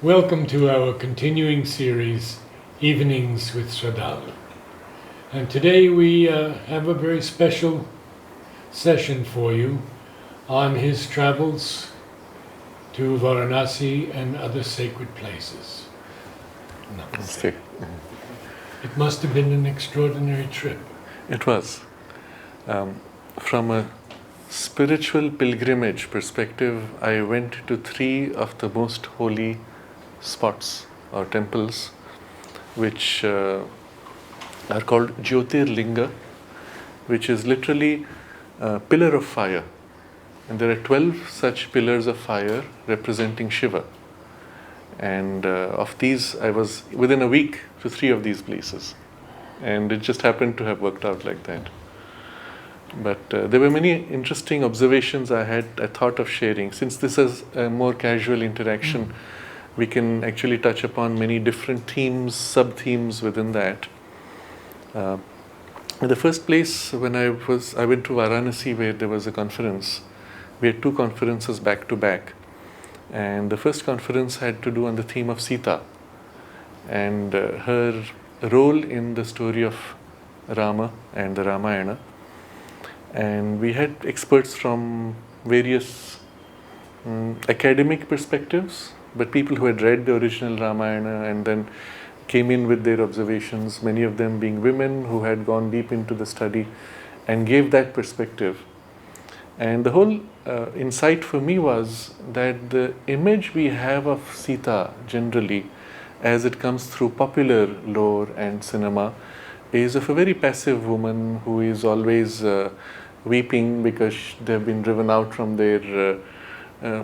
Welcome to our continuing series, Evenings with Sraddhalu. And today we have a very special session for you on his travels to Varanasi and other sacred places. Namaste. It must have been an extraordinary trip. It was. From a spiritual pilgrimage perspective, I went to 3 of the most holy spots or temples, which are called Jyotirlingam, which is literally a pillar of fire. And there are 12 such pillars of fire representing Shiva. And of these, I was within a week to 3 of these places. And it just happened to have worked out like that. But there were many interesting observations I thought of sharing. Since this is a more casual interaction, we can actually touch upon many different themes, sub-themes within that. The first place when I went to Varanasi, where there was a conference. We had 2 conferences back to back. And the first conference had to do on the theme of Sita and her role in the story of Rama and the Ramayana. And we had experts from various academic perspectives, but people who had read the original Ramayana and then came in with their observations, many of them being women who had gone deep into the study and gave that perspective. And the whole insight for me was that the image we have of Sita generally, as it comes through popular lore and cinema, is of a very passive woman who is always weeping because they have been driven out from their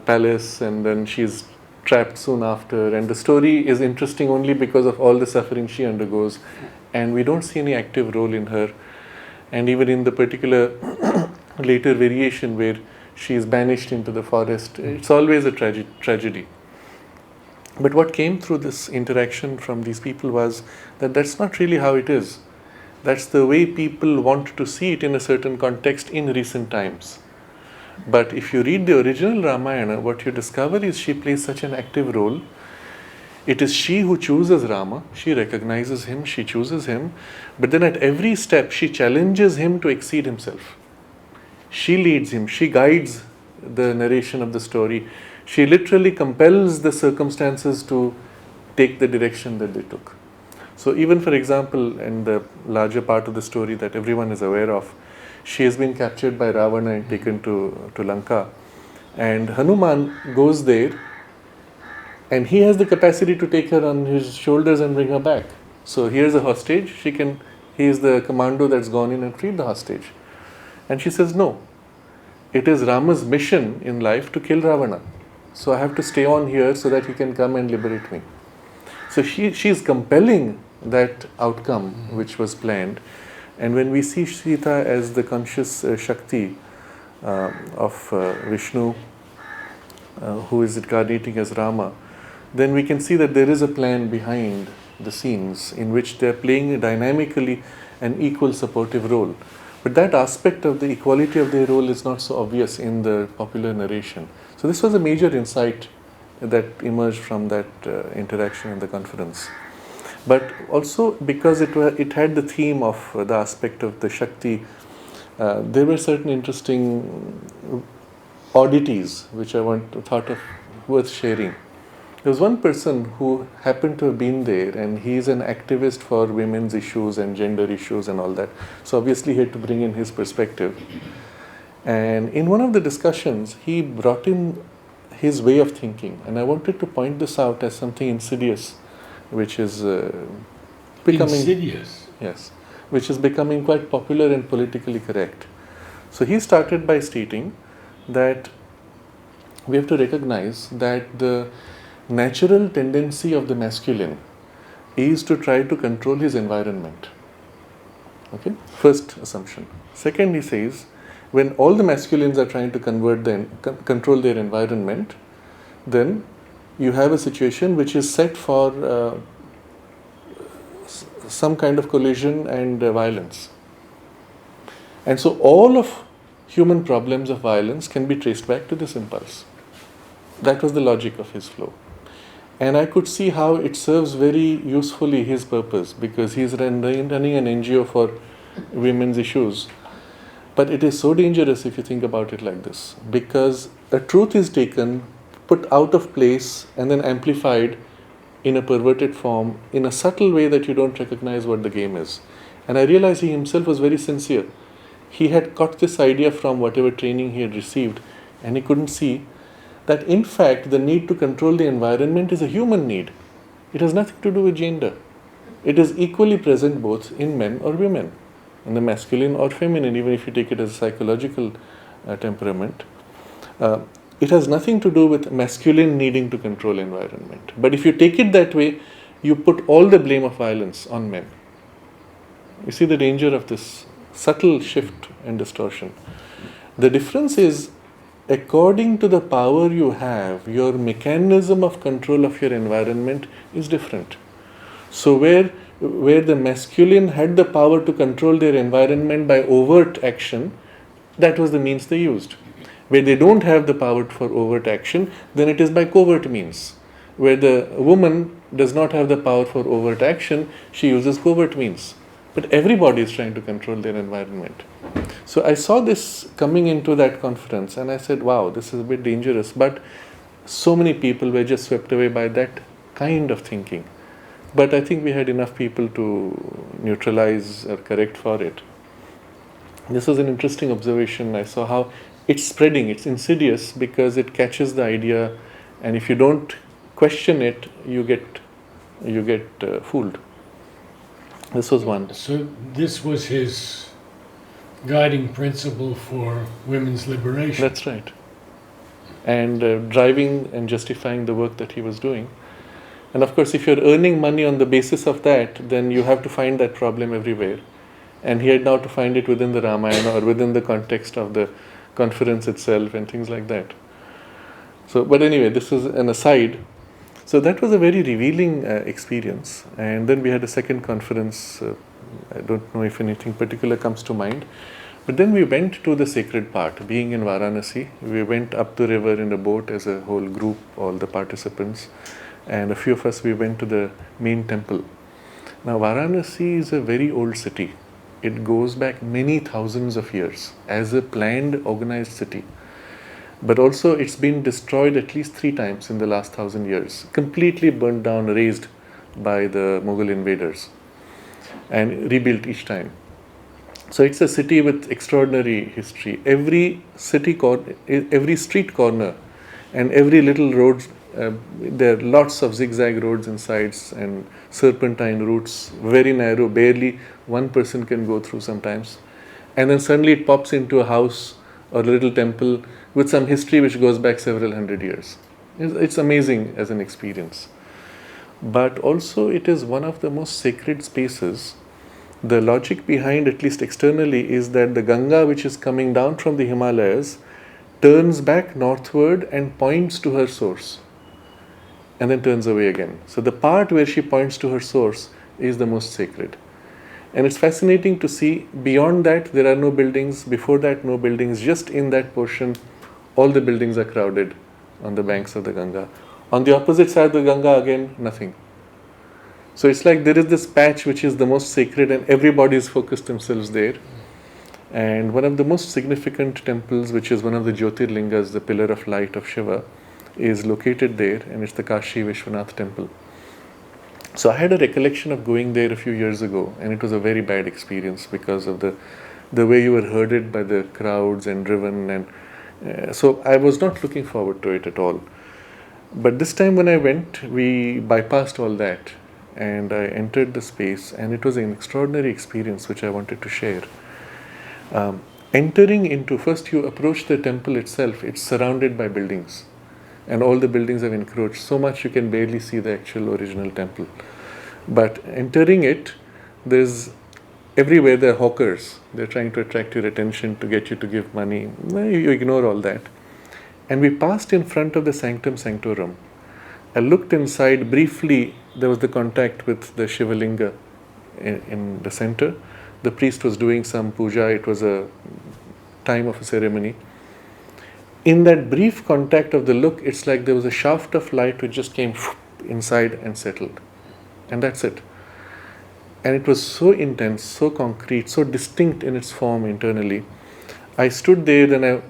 palace, and then she's trapped soon after. And the story is interesting only because of all the suffering she undergoes, and we don't see any active role in her. And even in the particular later variation where she is banished into the forest, it's always a tragedy. But what came through this interaction from these people was that that's not really how it is. That's the way people want to see it in a certain context in recent times. But if you read the original Ramayana, what you discover is she plays such an active role. It is she who chooses Rama, she recognizes him, she chooses him, but then at every step she challenges him to exceed himself. She leads him, she guides the narration of the story. She literally compels the circumstances to take the direction that they took. So even, for example, in the larger part of the story that everyone is aware of, she has been captured by Ravana and taken to Lanka. And Hanuman goes there, and he has the capacity to take her on his shoulders and bring her back. So here's a hostage, he is the commando that's gone in and freed the hostage. And she says, no, it is Rama's mission in life to kill Ravana. So I have to stay on here so that he can come and liberate me. So she is compelling that outcome which was planned. And when we see Sita as the conscious Shakti of Vishnu, who is incarnating as Rama, then we can see that there is a plan behind the scenes in which they are playing dynamically an equal supportive role. But that aspect of the equality of their role is not so obvious in the popular narration. So this was a major insight that emerged from that interaction in the conference. But also because it had the theme of the aspect of the Shakti, there were certain interesting oddities which I thought of worth sharing. There was one person who happened to have been there, and he is an activist for women's issues and gender issues and all that. So obviously he had to bring in his perspective. And in one of the discussions, he brought in his way of thinking. And I wanted to point this out as something insidious, which is becoming... Insidious? Yes. Which is becoming quite popular and politically correct. So he started by stating that we have to recognize that the natural tendency of the masculine is to try to control his environment. Okay? First assumption. Second, he says, when all the masculines are trying to control their environment, then you have a situation which is set for some kind of collision and violence. And so all of human problems of violence can be traced back to this impulse. That was the logic of his flow. And I could see how it serves very usefully his purpose, because he's running an NGO for women's issues. But it is so dangerous if you think about it like this, because a truth is taken, put out of place, and then amplified in a perverted form in a subtle way that you don't recognize what the game is. And I realized he himself was very sincere. He had caught this idea from whatever training he had received, and he couldn't see that in fact the need to control the environment is a human need. It has nothing to do with gender. It is equally present both in men or women, in the masculine or feminine, even if you take it as a psychological temperament. It has nothing to do with masculine needing to control environment. But if you take it that way, you put all the blame of violence on men. You see the danger of this subtle shift and distortion. The difference is, according to the power you have, your mechanism of control of your environment is different. So where the masculine had the power to control their environment by overt action, that was the means they used. Where they don't have the power for overt action, then it is by covert means. Where the woman does not have the power for overt action, she uses covert means. But everybody is trying to control their environment. So I saw this coming into that conference, and I said, wow, this is a bit dangerous. But so many people were just swept away by that kind of thinking. But I think we had enough people to neutralize or correct for it. This was an interesting observation. I saw how it's spreading, it's insidious because it catches the idea, and if you don't question it, you get fooled. This was one. So this was his guiding principle for women's liberation. That's right. And driving and justifying the work that he was doing. And of course, if you're earning money on the basis of that, then you have to find that problem everywhere. And he had now to find it within the Ramayana or within the context of the conference itself and things like that. So, but anyway, this is an aside. So that was a very revealing experience. And then we had a second conference. I don't know if anything particular comes to mind. But then we went to the sacred part. Being in Varanasi, we went up the river in a boat as a whole group, all the participants. And a few of us, we went to the main temple. Now, Varanasi is a very old city. It goes back many thousands of years as a planned, organized city. But also it's been destroyed at least 3 times in the last 1,000 years. Completely burnt down, razed by the Mughal invaders and rebuilt each time. So it's a city with extraordinary history. Every street corner and every little road, there are lots of zigzag roads and sides and serpentine routes, very narrow, barely one person can go through sometimes. And then suddenly it pops into a house or a little temple with some history which goes back several hundred years. It's amazing as an experience. But also it is one of the most sacred spaces. The logic behind, at least externally, is that the Ganga, which is coming down from the Himalayas, turns back northward and points to her source and then turns away again. So the part where she points to her source is the most sacred. And it's fascinating to see beyond that there are no buildings, before that no buildings, just in that portion all the buildings are crowded on the banks of the Ganga. On the opposite side of the Ganga again, nothing. So it's like there is this patch which is the most sacred and everybody is focused themselves there. And one of the most significant temples, which is one of the Jyotirlingams, the pillar of light of Shiva, is located there, and it's the Kashi Vishwanath temple. So I had a recollection of going there a few years ago, and it was a very bad experience because of the way you were herded by the crowds and driven, and so I was not looking forward to it at all. But this time when I went, we bypassed all that, and I entered the space, and it was an extraordinary experience which I wanted to share. Entering into, first you approach the temple itself, it's surrounded by buildings. And all the buildings have encroached so much you can barely see the actual original temple. But entering it, there's everywhere there are hawkers. They're trying to attract your attention to get you to give money. You ignore all that. And we passed in front of the Sanctum Sanctorum. I looked inside briefly. There was the contact with the Shivalinga in the center. The priest was doing some puja. It was a time of a ceremony. In that brief contact of the look, it's like there was a shaft of light which just came inside and settled. And that's it. And it was so intense, so concrete, so distinct in its form internally. I stood there, then I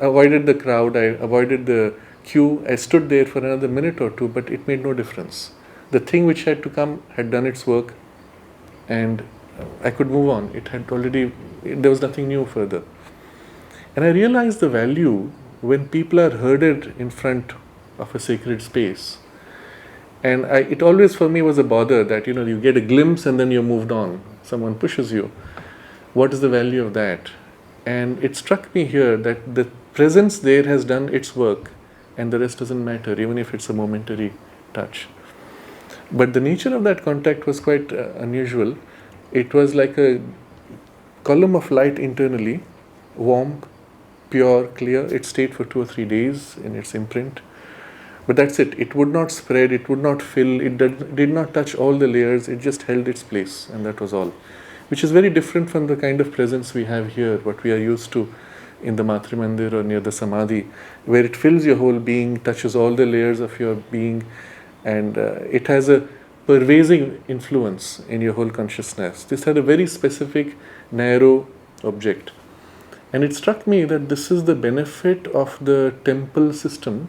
avoided the crowd, I avoided the queue. I stood there for another minute or two, but it made no difference. The thing which had to come had done its work, and I could move on. It had already, there was nothing new further. And I realized the value when people are herded in front of a sacred space. And it always for me was a bother that, you get a glimpse and then you're moved on. Someone pushes you. What is the value of that? And it struck me here that the presence there has done its work and the rest doesn't matter, even if it's a momentary touch. But the nature of that contact was quite unusual. It was like a column of light internally, warm, pure, clear. It stayed for 2 or 3 days in its imprint. But that's it. It would not spread, it would not fill, it did not touch all the layers, it just held its place, and that was all. Which is very different from the kind of presence we have here, what we are used to in the Matri Mandir or near the Samadhi, where it fills your whole being, touches all the layers of your being, and it has a pervasive influence in your whole consciousness. This had a very specific, narrow object. And it struck me that this is the benefit of the temple system,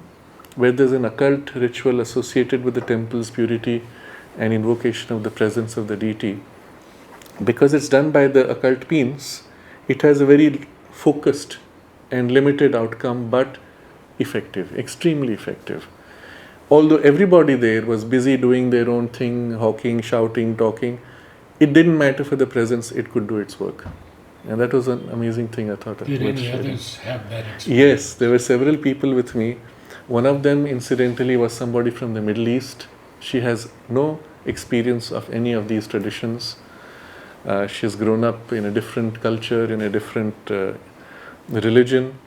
where there's an occult ritual associated with the temple's purity and invocation of the presence of the deity. Because it's done by the occult means, it has a very focused and limited outcome, but effective, extremely effective. Although everybody there was busy doing their own thing, hawking, shouting, talking, it didn't matter for the presence, it could do its work. And that was an amazing thing, I thought. Did any others have that experience? Yes, there were several people with me. One of them, incidentally, was somebody from the Middle East. She has no experience of any of these traditions. She's grown up in a different culture, in a different religion,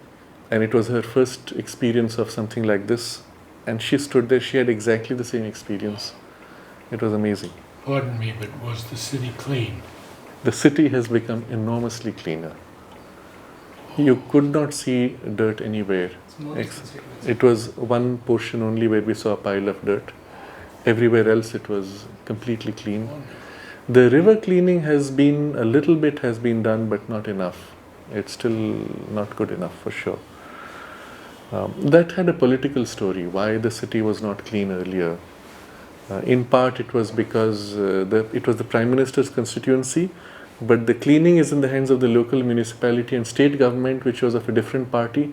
and it was her first experience of something like this. And she stood there, she had exactly the same experience. It was amazing. Pardon me, but was the city clean? The city has become enormously cleaner. You could not see dirt anywhere. It was one portion only where we saw a pile of dirt. Everywhere else it was completely clean. The river cleaning has been, a little bit has been done, but not enough. It's still not good enough for sure. That had a political story, why the city was not clean earlier. In part it was because it was the Prime Minister's constituency, but the cleaning is in the hands of the local municipality and state government, which was of a different party.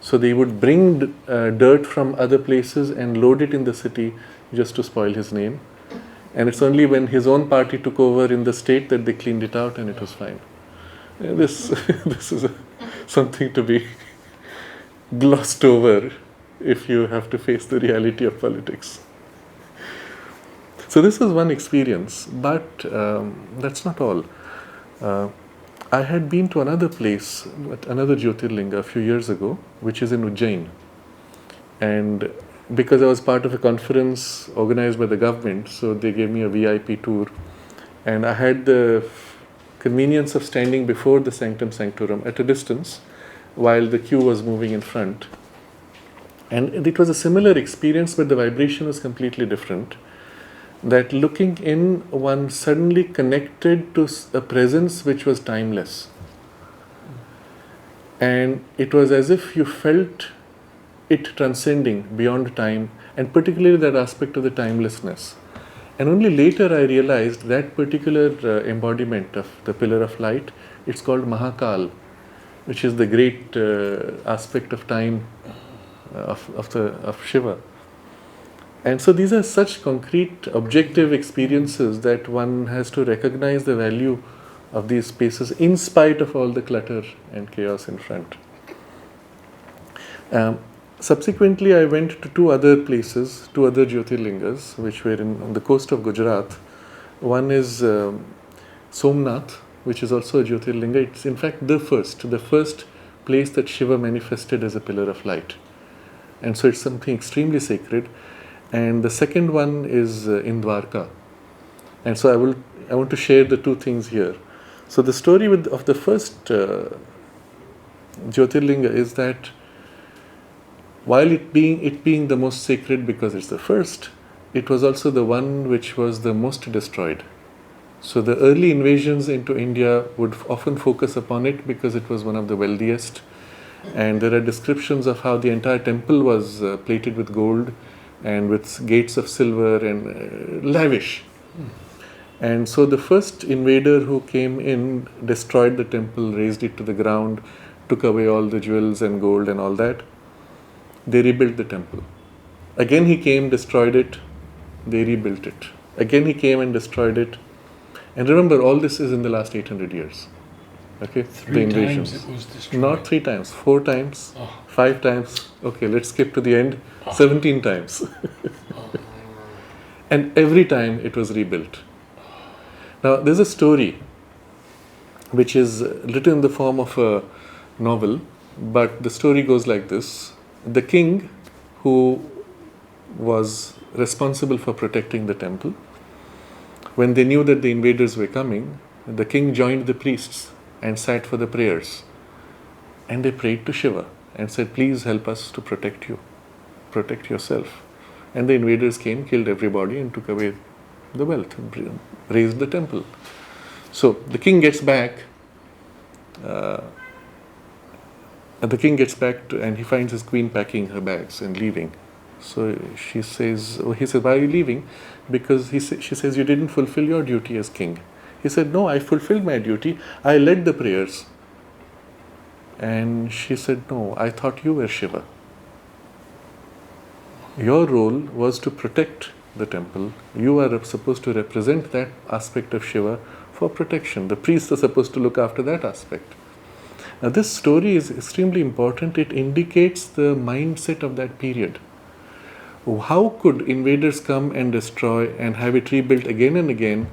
So they would bring dirt from other places and load it in the city just to spoil his name. And it's only when his own party took over in the state that they cleaned it out and it was fine. This is something to be glossed over if you have to face the reality of politics. So this was one experience, but that's not all. I had been to another place, another Jyotirlinga a few years ago, which is in Ujjain. And because I was part of a conference organized by the government, so they gave me a VIP tour. And I had the convenience of standing before the Sanctum Sanctorum at a distance while the queue was moving in front. And it was a similar experience, but the vibration was completely different. That looking in, one suddenly connected to a presence which was timeless. And it was as if you felt it transcending beyond time, and particularly that aspect of the timelessness. And only later I realized that particular embodiment of the pillar of light, it's called Mahakal, which is the great aspect of time of Shiva. And so these are such concrete, objective experiences that one has to recognize the value of these spaces in spite of all the clutter and chaos in front. Subsequently, I went to two other places, two other Jyotirlingas, which were on the coast of Gujarat. One is Somnath, which is also a Jyotirlinga. It's in fact the first place that Shiva manifested as a pillar of light. And so it's something extremely sacred. And the second one is in Dwarka. And so I want to share the two things here. So the story of the first Jyotirlinga is that while it being the most sacred because it's the first, it was also the one which was the most destroyed. So the early invasions into India would often focus upon it because it was one of the wealthiest. And there are descriptions of how the entire temple was plated with gold and with gates of silver and lavish. And so the first invader who came in destroyed the temple, razed it to the ground, took away all the jewels and gold and all that. They rebuilt the temple. Again he came, destroyed it, they rebuilt it. Again he came and destroyed it. And remember, all this is in the last 800 years. Okay, Three times it was destroyed. Not 3 times, 4 times, Oh. 5 times. Okay, let's skip to the end. Oh. 17 times. Oh. And every time it was rebuilt. Now, there's a story which is written in the form of a novel, but the story goes like this. The king who was responsible for protecting the temple, when they knew that the invaders were coming, the king joined the priests and sat for the prayers. And they prayed to Shiva and said, please help us to protect you, protect yourself. And the invaders came, killed everybody and took away the wealth, razed the temple. So the king gets back, and he finds his queen packing her bags and leaving. So he says, why are you leaving? Because she says, you didn't fulfill your duty as king. He said, no, I fulfilled my duty. I led the prayers. And she said, no, I thought you were Shiva. Your role was to protect the temple. You are supposed to represent that aspect of Shiva for protection. The priests are supposed to look after that aspect. Now this story is extremely important. It indicates the mindset of that period. How could invaders come and destroy and have it rebuilt again and again,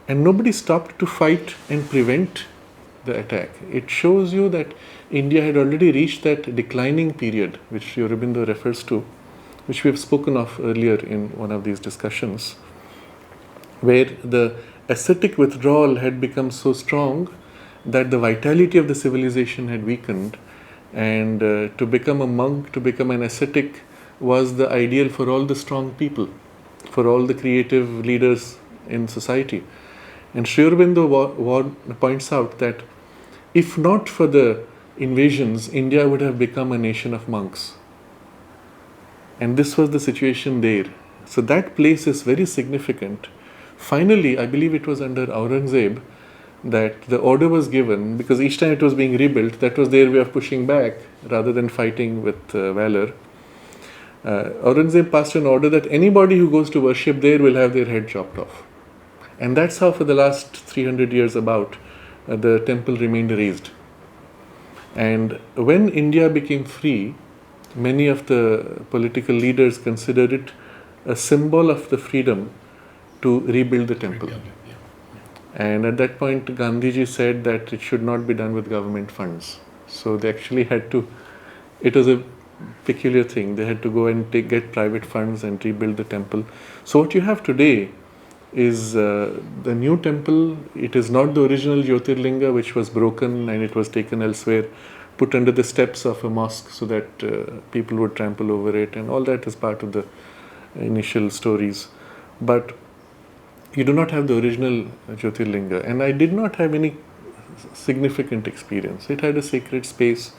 and nobody stopped to fight and prevent the attack? It shows you that India had already reached that declining period, which Sri Aurobindo refers to, which we have spoken of earlier in one of these discussions, where the ascetic withdrawal had become so strong that the vitality of the civilization had weakened, and to become a monk, to become an ascetic, was the ideal for all the strong people, for all the creative leaders in society. And Sri Aurobindo points out that if not for the invasions, India would have become a nation of monks. And this was the situation there. So that place is very significant. Finally, I believe it was under Aurangzeb that the order was given, because each time it was being rebuilt, that was their way of pushing back rather than fighting with valor. Aurangzeb passed an order that anybody who goes to worship there will have their head chopped off. And that's how for the last 300 years the temple remained razed. And when India became free, many of the political leaders considered it a symbol of the freedom to rebuild the temple. And at that point, Gandhiji said that it should not be done with government funds. So they actually had to, it was a peculiar thing, they had to go and get private funds and rebuild the temple. So what you have today is the new temple. It is not the original Jyotirlinga, which was broken and it was taken elsewhere, put under the steps of a mosque so that people would trample over it, and all that is part of the initial stories. But you do not have the original Jyotirlinga, and I did not have any significant experience. It had a sacred space,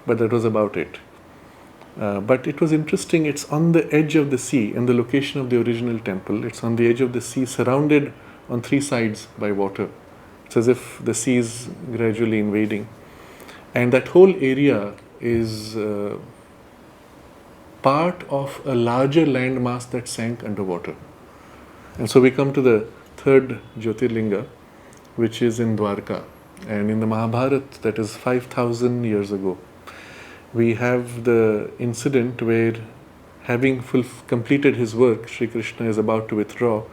but that was about it. But it was interesting. It's on the edge of the sea, and the location of the original temple. It's on the edge of the sea, surrounded on 3 sides by water. It's as if the sea is gradually invading. And that whole area is part of a larger landmass that sank underwater. And so we come to the third Jyotirlinga, which is in Dwarka. And in the Mahabharata, that is 5,000 years ago, we have the incident where, having completed his work, Sri Krishna is about to withdraw,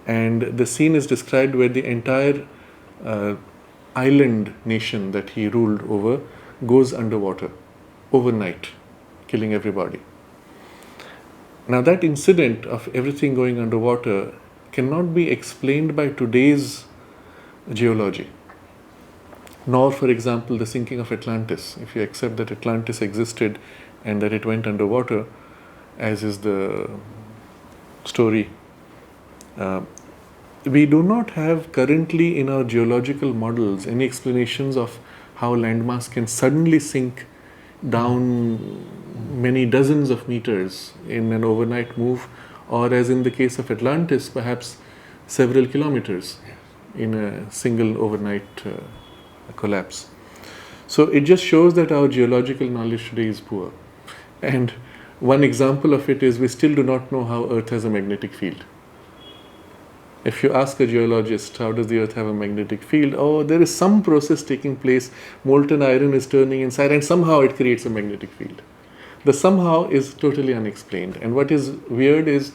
and the scene is described where the entire island nation that he ruled over goes underwater overnight, killing everybody. Now that incident of everything going underwater cannot be explained by today's geology. Nor, for example, the sinking of Atlantis. If you accept that Atlantis existed and that it went underwater, as is the story. We do not have currently in our geological models any explanations of how landmass can suddenly sink down many dozens of meters in an overnight move, or as in the case of Atlantis, perhaps several kilometers in a single overnight collapse. So it just shows that our geological knowledge today is poor. And one example of it is we still do not know how Earth has a magnetic field. If you ask a geologist, how does the Earth have a magnetic field? Oh, there is some process taking place, molten iron is turning inside, and somehow it creates a magnetic field. The somehow is totally unexplained. And what is weird is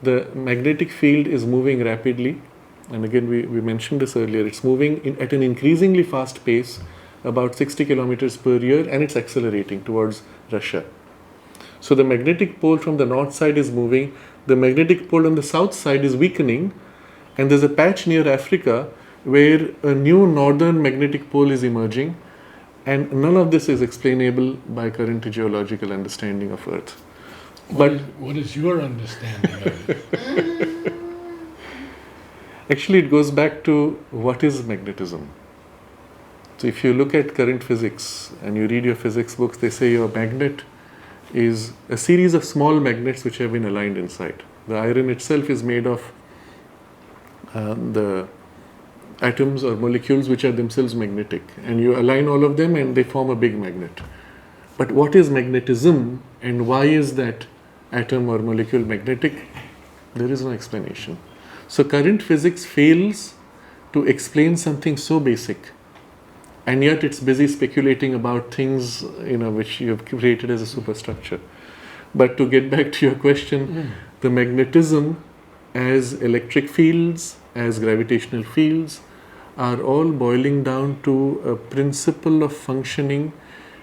the magnetic field is moving rapidly. And again, we mentioned this earlier. It's moving at an increasingly fast pace, about 60 kilometers per year, and it's accelerating towards Russia. So the magnetic pole from the north side is moving, the magnetic pole on the south side is weakening, and there's a patch near Africa where a new northern magnetic pole is emerging, and none of this is explainable by current geological understanding of Earth. What is your understanding of it? Actually, it goes back to what is magnetism. So if you look at current physics and you read your physics books, they say your magnet is a series of small magnets which have been aligned inside. The iron itself is made of the atoms or molecules which are themselves magnetic, and you align all of them and they form a big magnet. But what is magnetism and why is that atom or molecule magnetic? There is no explanation. So current physics fails to explain something so basic, and yet it's busy speculating about things which you have created as a superstructure. But to get back to your question, the magnetism as electric fields, as gravitational fields, are all boiling down to a principle of functioning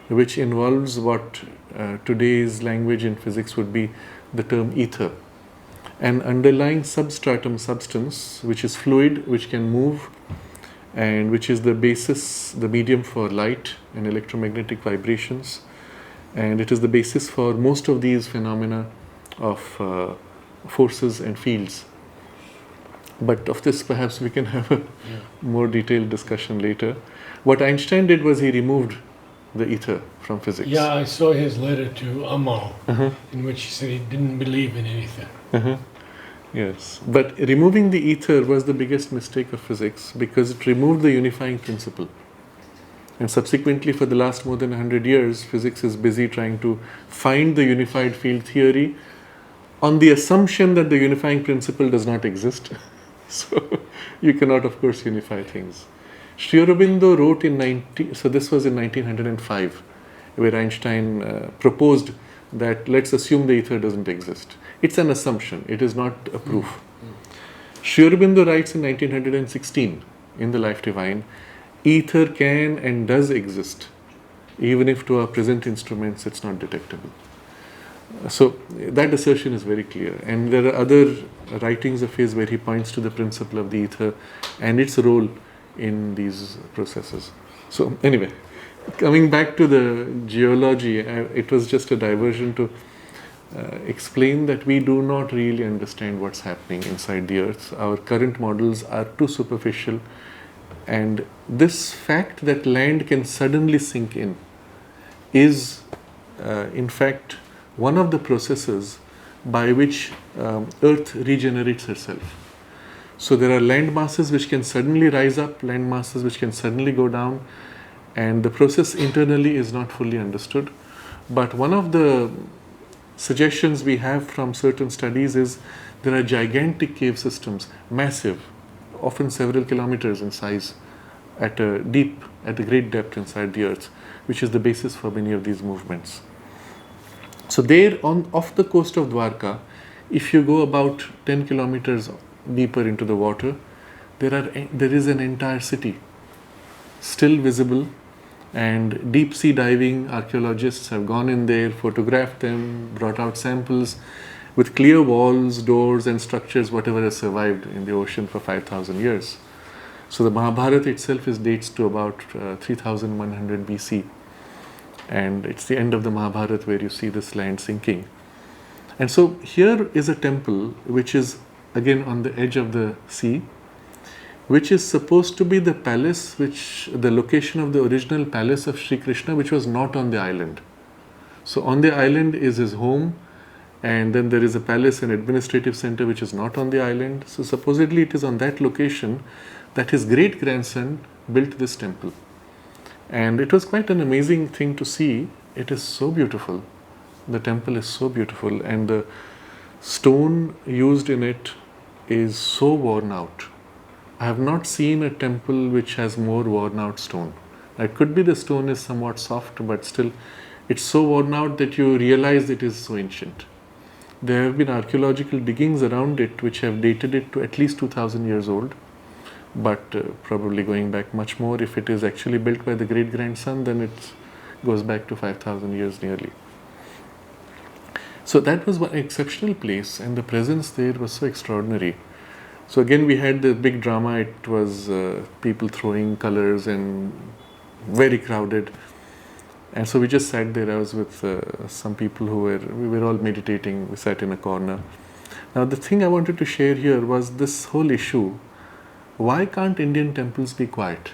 which involves what today's language in physics would be the term ether. An underlying substratum substance which is fluid, which can move, and which is the basis, the medium for light and electromagnetic vibrations, and it is the basis for most of these phenomena of forces and fields. But of this perhaps we can have a more detailed discussion later. What Einstein did was he removed the ether from physics. Yeah, I saw his letter to Amal, in which he said he didn't believe in ether. Yes, but removing the ether was the biggest mistake of physics because it removed the unifying principle. And subsequently, for the last more than 100 years, physics is busy trying to find the unified field theory on the assumption that the unifying principle does not exist. So you cannot, of course, unify things. Sri Aurobindo wrote so this was in 1905, where Einstein proposed that let's assume the ether doesn't exist. It's an assumption, it is not a proof. Sri Aurobindo writes in 1916 in The Life Divine, ether can and does exist, even if to our present instruments it's not detectable. So that assertion is very clear, and there are other writings of his where he points to the principle of the ether and its role in these processes. So anyway, coming back to the geology, it was just a diversion to explain that we do not really understand what's happening inside the earth. Our current models are too superficial, and this fact that land can suddenly sink in is in fact one of the processes by which earth regenerates herself. So there are land masses which can suddenly rise up, land masses which can suddenly go down, and the process internally is not fully understood. But one of the suggestions we have from certain studies is there are gigantic cave systems, massive, often several kilometers in size, at a great depth inside the earth, which is the basis for many of these movements. So there off the coast of Dwarka, if you go about 10 kilometers deeper into the water, there is an entire city still visible, and deep sea diving archaeologists have gone in there, photographed them, brought out samples with clear walls, doors and structures, whatever has survived in the ocean for 5,000 years. So the Mahabharata itself dates to about 3100 BC, and it's the end of the Mahabharata where you see this land sinking. And so here is a temple which is again on the edge of the sea, which is supposed to be the palace, the location of the original palace of Sri Krishna, which was not on the island. So on the island is his home, and then there is a palace and administrative center which is not on the island. So supposedly it is on that location that his great grandson built this temple. And it was quite an amazing thing to see. It is so beautiful. The temple is so beautiful, and the stone used in it is so worn out. I have not seen a temple which has more worn out stone. It could be the stone is somewhat soft, but still it's so worn out that you realize it is so ancient. There have been archaeological diggings around it which have dated it to at least 2000 years old, but probably going back much more. If it is actually built by the great grandson, then it goes back to 5000 years nearly. So that was one exceptional place, and the presence there was so extraordinary. So again we had the big drama. It was people throwing colors and very crowded. And so we just sat there. I was with some people we were all meditating. We sat in a corner. Now the thing I wanted to share here was this whole issue. Why can't Indian temples be quiet?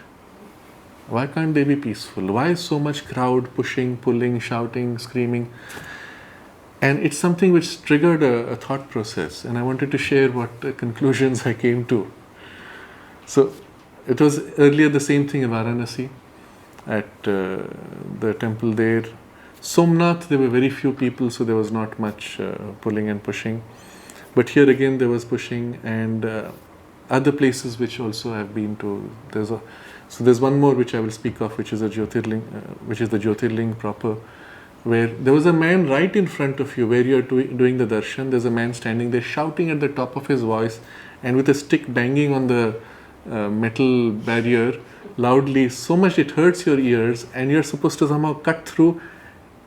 Why can't they be peaceful? Why so much crowd, pushing, pulling, shouting, screaming? And it's something which triggered a thought process, and I wanted to share what conclusions I came to. So it was earlier the same thing in Varanasi, at the temple there. Somnath, there were very few people, so there was not much pulling and pushing. But here again there was pushing, and other places which also I've been to. So there's one more which I will speak of, which is a Jyotirling, which is the Jyotirling proper, where there was a man right in front of you where you're doing the darshan. There's a man standing there shouting at the top of his voice and with a stick banging on the metal barrier loudly, so much it hurts your ears, and you're supposed to somehow cut through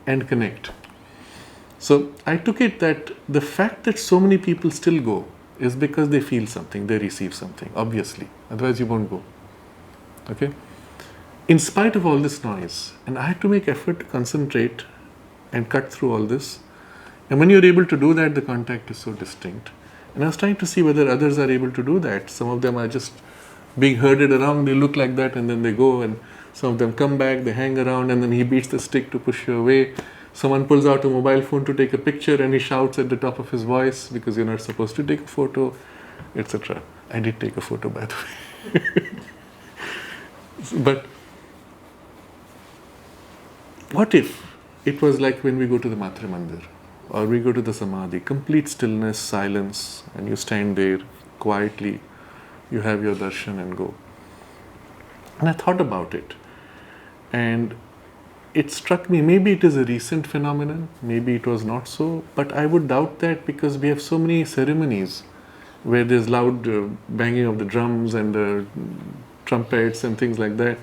and connect. So I took it that the fact that so many people still go is because they feel something, they receive something, obviously. Otherwise you won't go. Okay? In spite of all this noise, and I had to make effort to concentrate and cut through all this. And when you're able to do that, the contact is so distinct. And I was trying to see whether others are able to do that. Some of them are just being herded around, they look like that and then they go, and some of them come back, they hang around, and then he beats the stick to push you away. Someone pulls out a mobile phone to take a picture and he shouts at the top of his voice because you're not supposed to take a photo, etc. I did take a photo, by the way. But what if it was like when we go to the Matra Mandir or we go to the Samadhi, complete stillness, silence, and you stand there quietly, you have your darshan and go. And I thought about it, and it struck me, maybe it is a recent phenomenon, maybe it was not so, but I would doubt that because we have so many ceremonies where there's loud banging of the drums and the trumpets and things like that.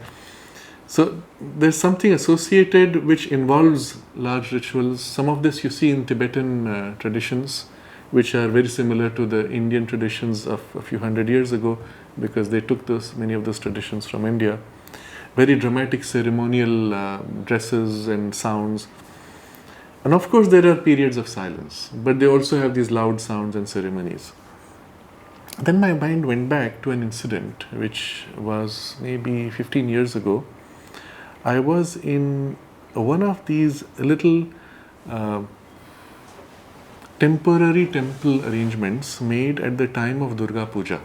So there's something associated which involves large rituals. Some of this you see in Tibetan traditions, which are very similar to the Indian traditions of a few hundred years ago, because they took many of those traditions from India. Very dramatic ceremonial dresses and sounds. And of course there are periods of silence, but they also have these loud sounds and ceremonies. Then my mind went back to an incident which was maybe 15 years ago. I was in one of these little temporary temple arrangements made at the time of Durga Puja.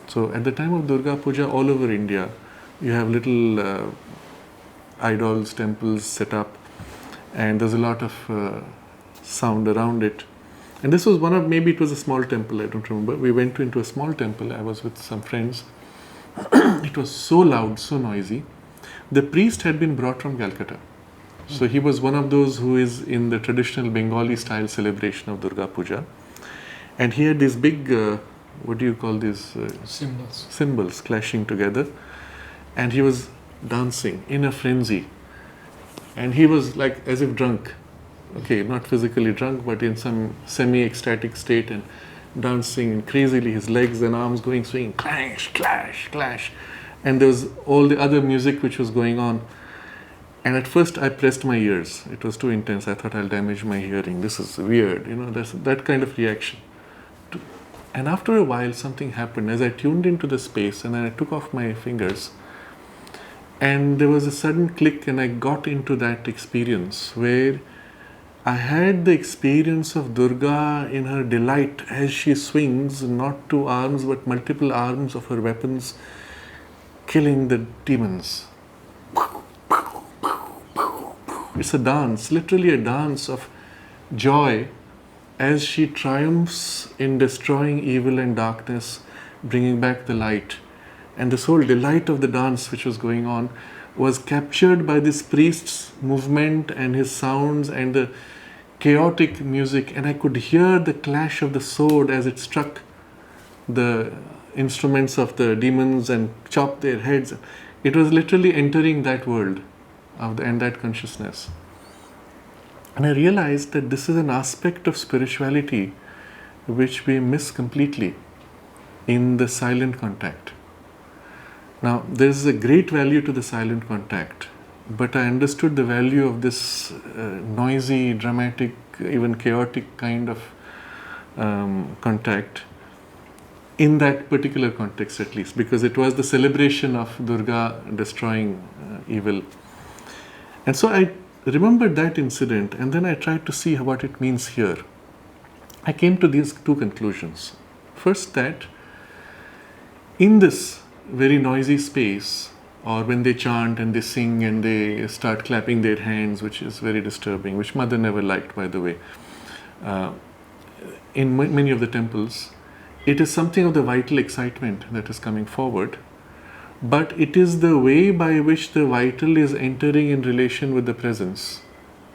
So at the time of Durga Puja, all over India, you have little idols, temples set up, and there's a lot of sound around it. And this was one of, maybe it was a small temple, I don't remember. We went into a small temple, I was with some friends. It was so loud, so noisy. The priest had been brought from Calcutta. So he was one of those who is in the traditional Bengali style celebration of Durga Puja. And he had these big, what do you call these? Cymbals clashing together. And he was dancing in a frenzy. And he was like as if drunk. Okay, not physically drunk, but in some semi-ecstatic state, and dancing crazily, his legs and arms going swinging, clash, clash, clash. And there was all the other music which was going on. And at first I pressed my ears. It was too intense. I thought I'll damage my hearing. This is weird, there's that kind of reaction. And after a while something happened as I tuned into the space, and then I took off my fingers, and there was a sudden click, and I got into that experience where I had the experience of Durga in her delight as she swings not two arms but multiple arms of her weapons, killing the demons. It's a dance, literally a dance of joy as she triumphs in destroying evil and darkness, bringing back the light. And this whole delight of the dance which was going on was captured by this priest's movement and his sounds and the chaotic music, and I could hear the clash of the sword as it struck the instruments of the demons and chopped their heads. It was literally entering that world and that consciousness. And I realized that this is an aspect of spirituality which we miss completely in the silent contact. Now, there is a great value to the silent contact, but I understood the value of this noisy, dramatic, even chaotic kind of contact in that particular context, at least, because it was the celebration of Durga destroying evil. And so I remembered that incident, and then I tried to see what it means here. I came to these two conclusions. First, that in this very noisy space, or when they chant and they sing and they start clapping their hands, which is very disturbing, which Mother never liked, by the way, in many of the temples, it is something of the vital excitement that is coming forward, but it is the way by which the vital is entering in relation with the presence,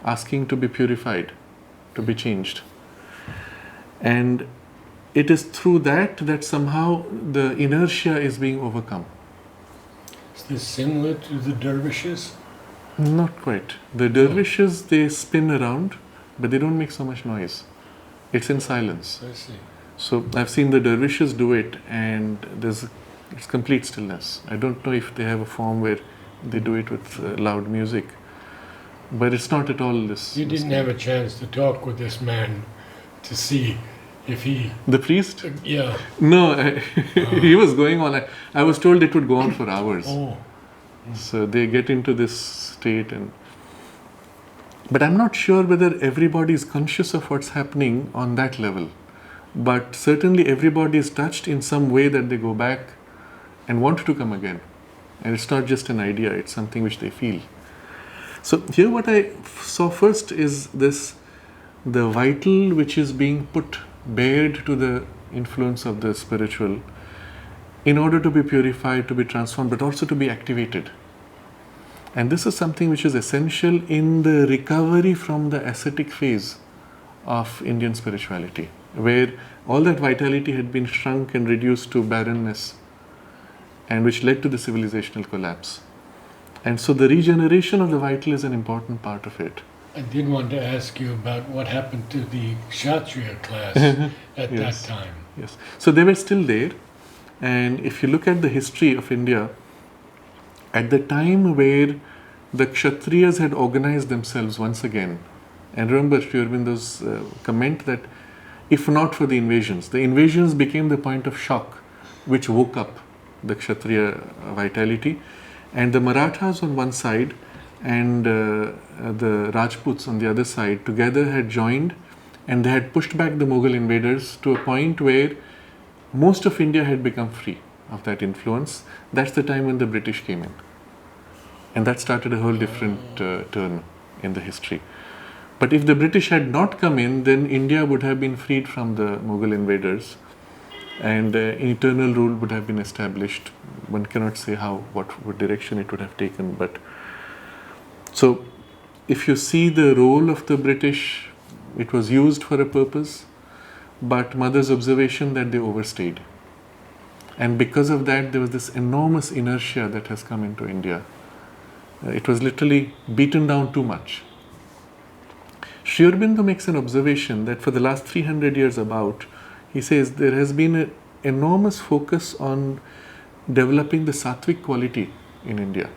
asking to be purified, to be changed. And it is through that somehow the inertia is being overcome. Is this similar to the dervishes? Not quite. The dervishes, they spin around, but they don't make so much noise. It's in silence. I see. So I've seen the dervishes do it, and it's complete stillness. I don't know if they have a form where they do it with loud music, but it's not at all this. You didn't have a chance to talk with this man to see if he... The priest? Yeah. No, he was going on. I was told it would go on for hours. Oh. So they get into this state, but I'm not sure whether everybody is conscious of what's happening on that level. But certainly everybody is touched in some way that they go back and want to come again. And it's not just an idea, it's something which they feel. So here what I saw first is the vital which is being put bared to the influence of the spiritual in order to be purified, to be transformed, but also to be activated. And this is something which is essential in the recovery from the ascetic phase of Indian spirituality, where all that vitality had been shrunk and reduced to barrenness, and which led to the civilizational collapse. And so the regeneration of the vital is an important part of it. I did want to ask you about what happened to the Kshatriya class at Yes. that time. Yes. So they were still there. And if you look at the history of India, at the time where the Kshatriyas had organized themselves once again, and remember Sri Aurobindo's comment that if not for the invasions became the point of shock which woke up the Kshatriya vitality, and the Marathas on one side and the Rajputs on the other side together had joined, and they had pushed back the Mughal invaders to a point where most of India had become free of that influence. That's the time when the British came in, and that started a whole different turn in the history. But if the British had not come in, then India would have been freed from the Mughal invaders, and eternal rule would have been established. One cannot say what direction it would have taken, but so if you see the role of the British, it was used for a purpose, but Mother's observation that they overstayed. And because of that, there was this enormous inertia that has come into India. It was literally beaten down too much. Sri Aurobindo makes an observation that for the last 300 years about, he says there has been an enormous focus on developing the sattvic quality in India.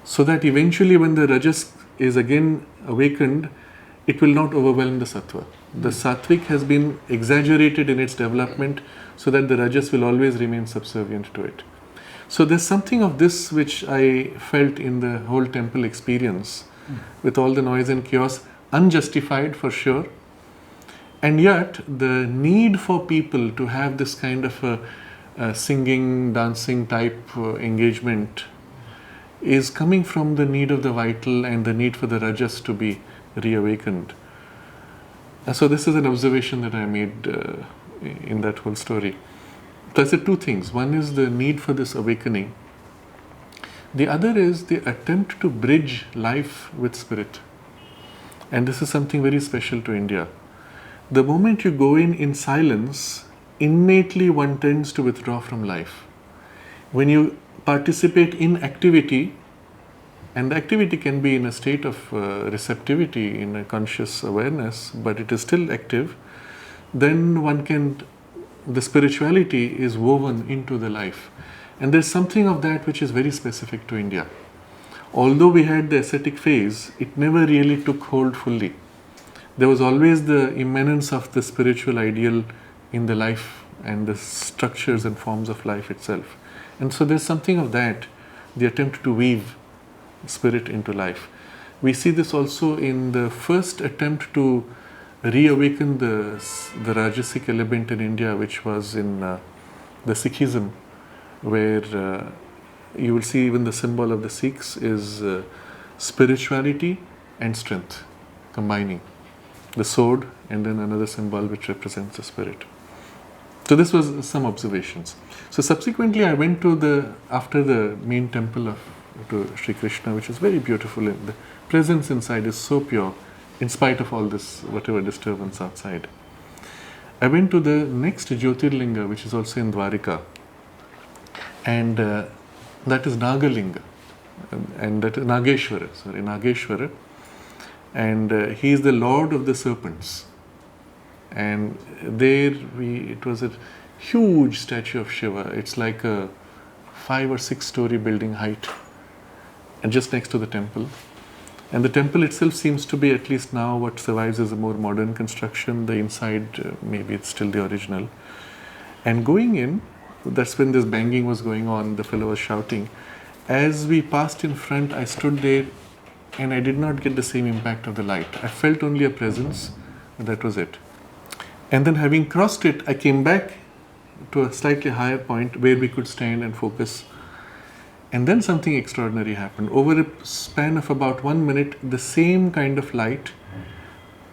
so that eventually when the Rajas is again awakened, it will not overwhelm the Sattva. The Sattvic has been exaggerated in its development so that the Rajas will always remain subservient to it. So there's something of this which I felt in the whole temple experience, with all the noise and chaos, unjustified for sure, and yet the need for people to have this kind of a singing, dancing type engagement is coming from the need of the vital and the need for the Rajas to be reawakened. So this is an observation that I made in that whole story. So I said two things. One is the need for this awakening. The other is the attempt to bridge life with spirit. And this is something very special to India. The moment you go in silence, innately one tends to withdraw from life. When you participate in activity, and the activity can be in a state of receptivity, in a conscious awareness, but it is still active, then the spirituality is woven into the life. And there's something of that which is very specific to India. Although we had the ascetic phase, it never really took hold fully. There was always the immanence of the spiritual ideal in the life and the structures and forms of life itself. And so there's something of that, the attempt to weave spirit into life. We see this also in the first attempt to reawaken the Rajasic element in India, which was in the Sikhism, where you will see even the symbol of the Sikhs is spirituality and strength combining. The sword and then another symbol which represents the spirit. So this was some observations. So subsequently I went to after the main temple to Sri Krishna, which is very beautiful. And the presence inside is so pure, in spite of all this, whatever disturbance outside. I went to the next Jyotirlinga, which is also in Dwarka. And that is Nagalinga. And that is Nageshwara. And he is the Lord of the Serpents. And it was a huge statue of Shiva. It's like a 5 or 6 story building height, and just next to the temple. And the temple itself seems to be, at least now, what survives is a more modern construction. The inside, maybe it's still the original. And going in, that's when this banging was going on, the fellow was shouting. As we passed in front, I stood there and I did not get the same impact of the light. I felt only a presence, but that was it. And then having crossed it, I came back to a slightly higher point where we could stand and focus. And then something extraordinary happened. Over a span of about 1 minute, the same kind of light,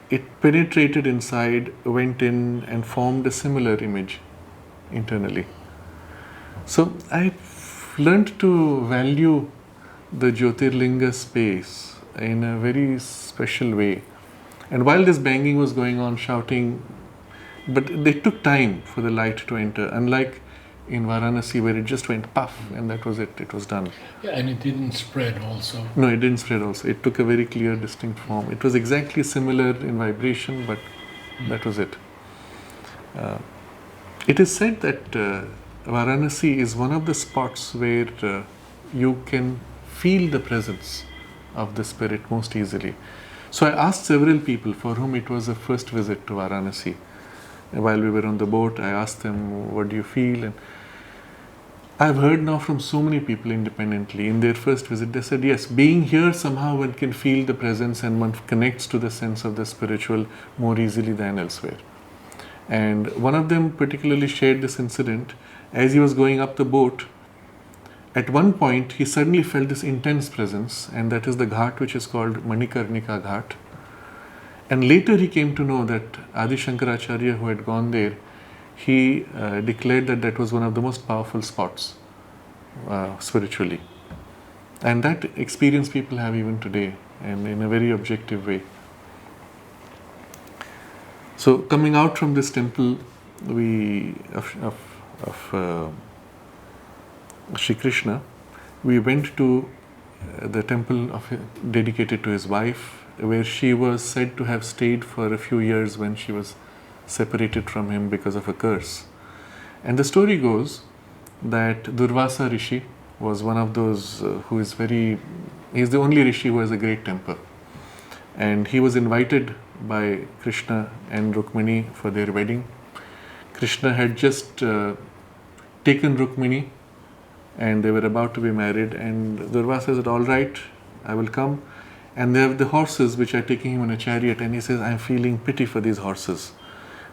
it penetrated inside, went in and formed a similar image internally. So I learned to value the Jyotirlinga space in a very special way. And while this banging was going on, shouting, but they took time for the light to enter, unlike in Varanasi where it just went puff and that was it, it was done. Yeah, and it didn't spread also. No, it didn't spread also. It took a very clear, distinct form. It was exactly similar in vibration, but that was it. It is said that Varanasi is one of the spots where you can feel the presence of the spirit most easily. So I asked several people for whom it was a first visit to Varanasi. While we were on the boat, I asked them, what do you feel? And I've heard now from so many people independently, in their first visit, they said, yes, being here somehow one can feel the presence and one connects to the sense of the spiritual more easily than elsewhere. And one of them particularly shared this incident. As he was going up the boat, at one point he suddenly felt this intense presence, and that is the ghat which is called Manikarnika Ghat. And later he came to know that Adi Shankaracharya, who had gone there, he declared that that was one of the most powerful spots spiritually. And that experience people have even today, and in a very objective way. So coming out from this temple of Sri Krishna, we went to the temple dedicated to his wife, where she was said to have stayed for a few years when she was separated from him because of a curse. And the story goes that Durvasa Rishi, was one of those who is he's the only rishi who has a great temper. And he was invited by Krishna and Rukmini for their wedding. Krishna had just taken Rukmini and they were about to be married, and Durvasa said, all right, I will come. And they have the horses which are taking him in a chariot, and he says, I'm feeling pity for these horses.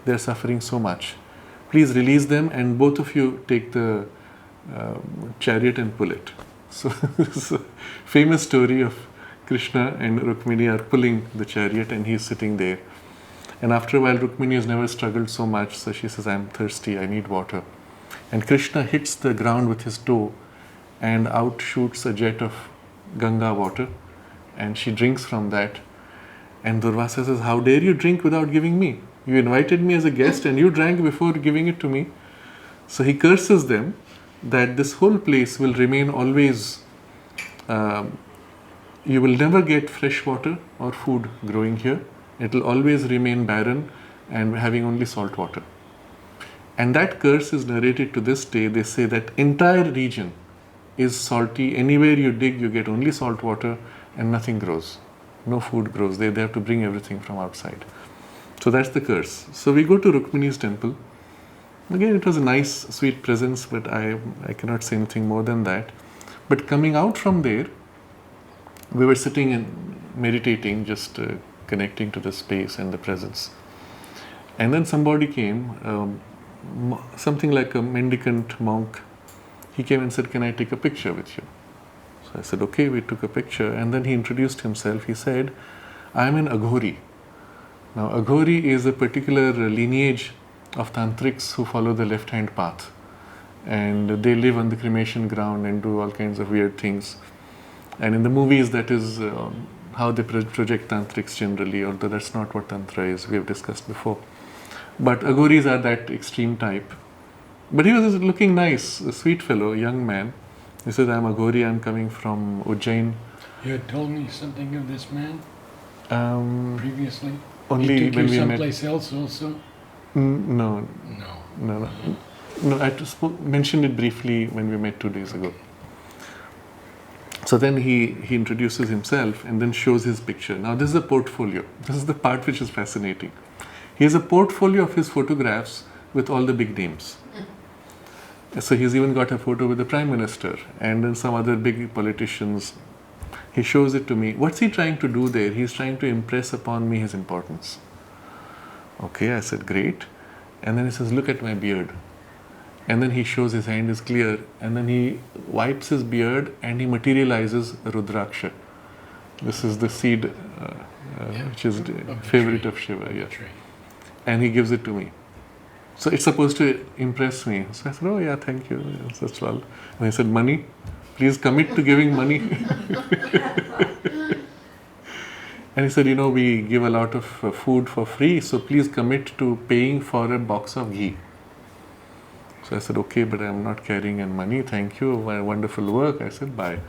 They're suffering so much. Please release them and both of you take the chariot and pull it. So this is a famous story of Krishna and Rukmini are pulling the chariot and he's sitting there. And after a while, Rukmini has never struggled so much, so she says, I'm thirsty, I need water. And Krishna hits the ground with his toe and out shoots a jet of Ganga water, and she drinks from that. And Durvasa says, how dare you drink without giving me? You invited me as a guest and you drank before giving it to me. So he curses them that this whole place will remain always, you will never get fresh water or food growing here. It will always remain barren and having only salt water. And that curse is narrated to this day. They say that entire region is salty. Anywhere you dig, you get only salt water and nothing grows. No food grows. They have to bring everything from outside. So that's the curse. So we go to Rukmini's temple. Again, it was a nice, sweet presence, but I cannot say anything more than that. But coming out from there, we were sitting and meditating, just connecting to the space and the presence. And then somebody came, something like a mendicant monk. He came and said, can I take a picture with you? So I said, okay, we took a picture. And then he introduced himself. He said, I'm an Aghori. Now, Aghori is a particular lineage of tantrics who follow the left-hand path. And they live on the cremation ground and do all kinds of weird things. And in the movies, that is how they project tantrics generally, although that's not what tantra is, we have discussed before. But Aghoris are that extreme type. But he was looking nice, a sweet fellow, young man. He said, I'm Aghori, I'm coming from Ujjain. You had told me something of this man previously? Only he took when you we someplace else also? No. No. No, I mentioned it briefly when we met 2 days ago. So then he introduces himself and then shows his picture. Now this is a portfolio. This is the part which is fascinating. He has a portfolio of his photographs with all the big names. So he's even got a photo with the Prime Minister and then some other big politicians. He shows it to me. What's he trying to do there? He's trying to impress upon me his importance. Okay, I said, great. And then he says, look at my beard. And then he shows his hand is clear, and then he wipes his beard and he materializes a Rudraksha. This is the seed which is favorite of Shiva. Yeah. And he gives it to me. So it's supposed to impress me. So I said, oh yeah, thank you. That's all. And he said, money? Please commit to giving money. And he said, we give a lot of food for free, so please commit to paying for a box of ghee. So I said, okay, but I'm not carrying any money. Thank you. Wonderful work. I said, bye.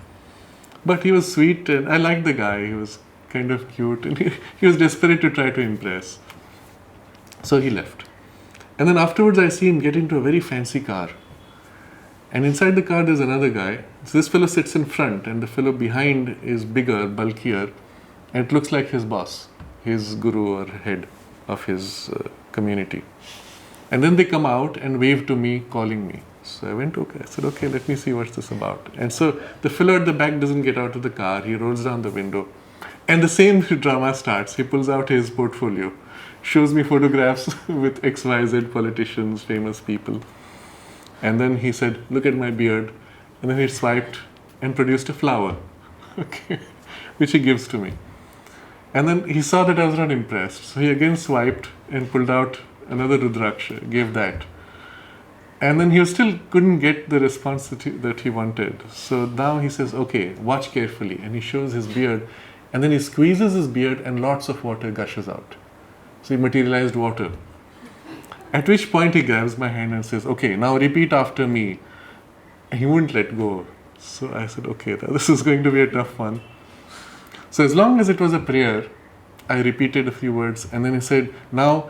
But he was sweet and I liked the guy. He was kind of cute and he was desperate to try to impress. So he left. And then afterwards I see him get into a very fancy car. And inside the car there's another guy. So this fellow sits in front and the fellow behind is bigger, bulkier. And it looks like his boss, his guru or head of his community. And then they come out and wave to me, calling me. So I went, okay. I said, okay, let me see what's this about. And so the fellow at the back doesn't get out of the car. He rolls down the window. And the same drama starts. He pulls out his portfolio, shows me photographs with XYZ politicians, famous people. And then he said, look at my beard. And then he swiped and produced a flower, okay, which he gives to me. And then he saw that I was not impressed. So he again swiped and pulled out another Rudraksha, gave that. And then he still couldn't get the response that he wanted. So now he says, okay, watch carefully. And he shows his beard. And then he squeezes his beard and lots of water gushes out. So he materialized water. At which point he grabs my hand and says, okay, now repeat after me. And he wouldn't let go. So I said, okay, this is going to be a tough one. So as long as it was a prayer, I repeated a few words. And then he said, now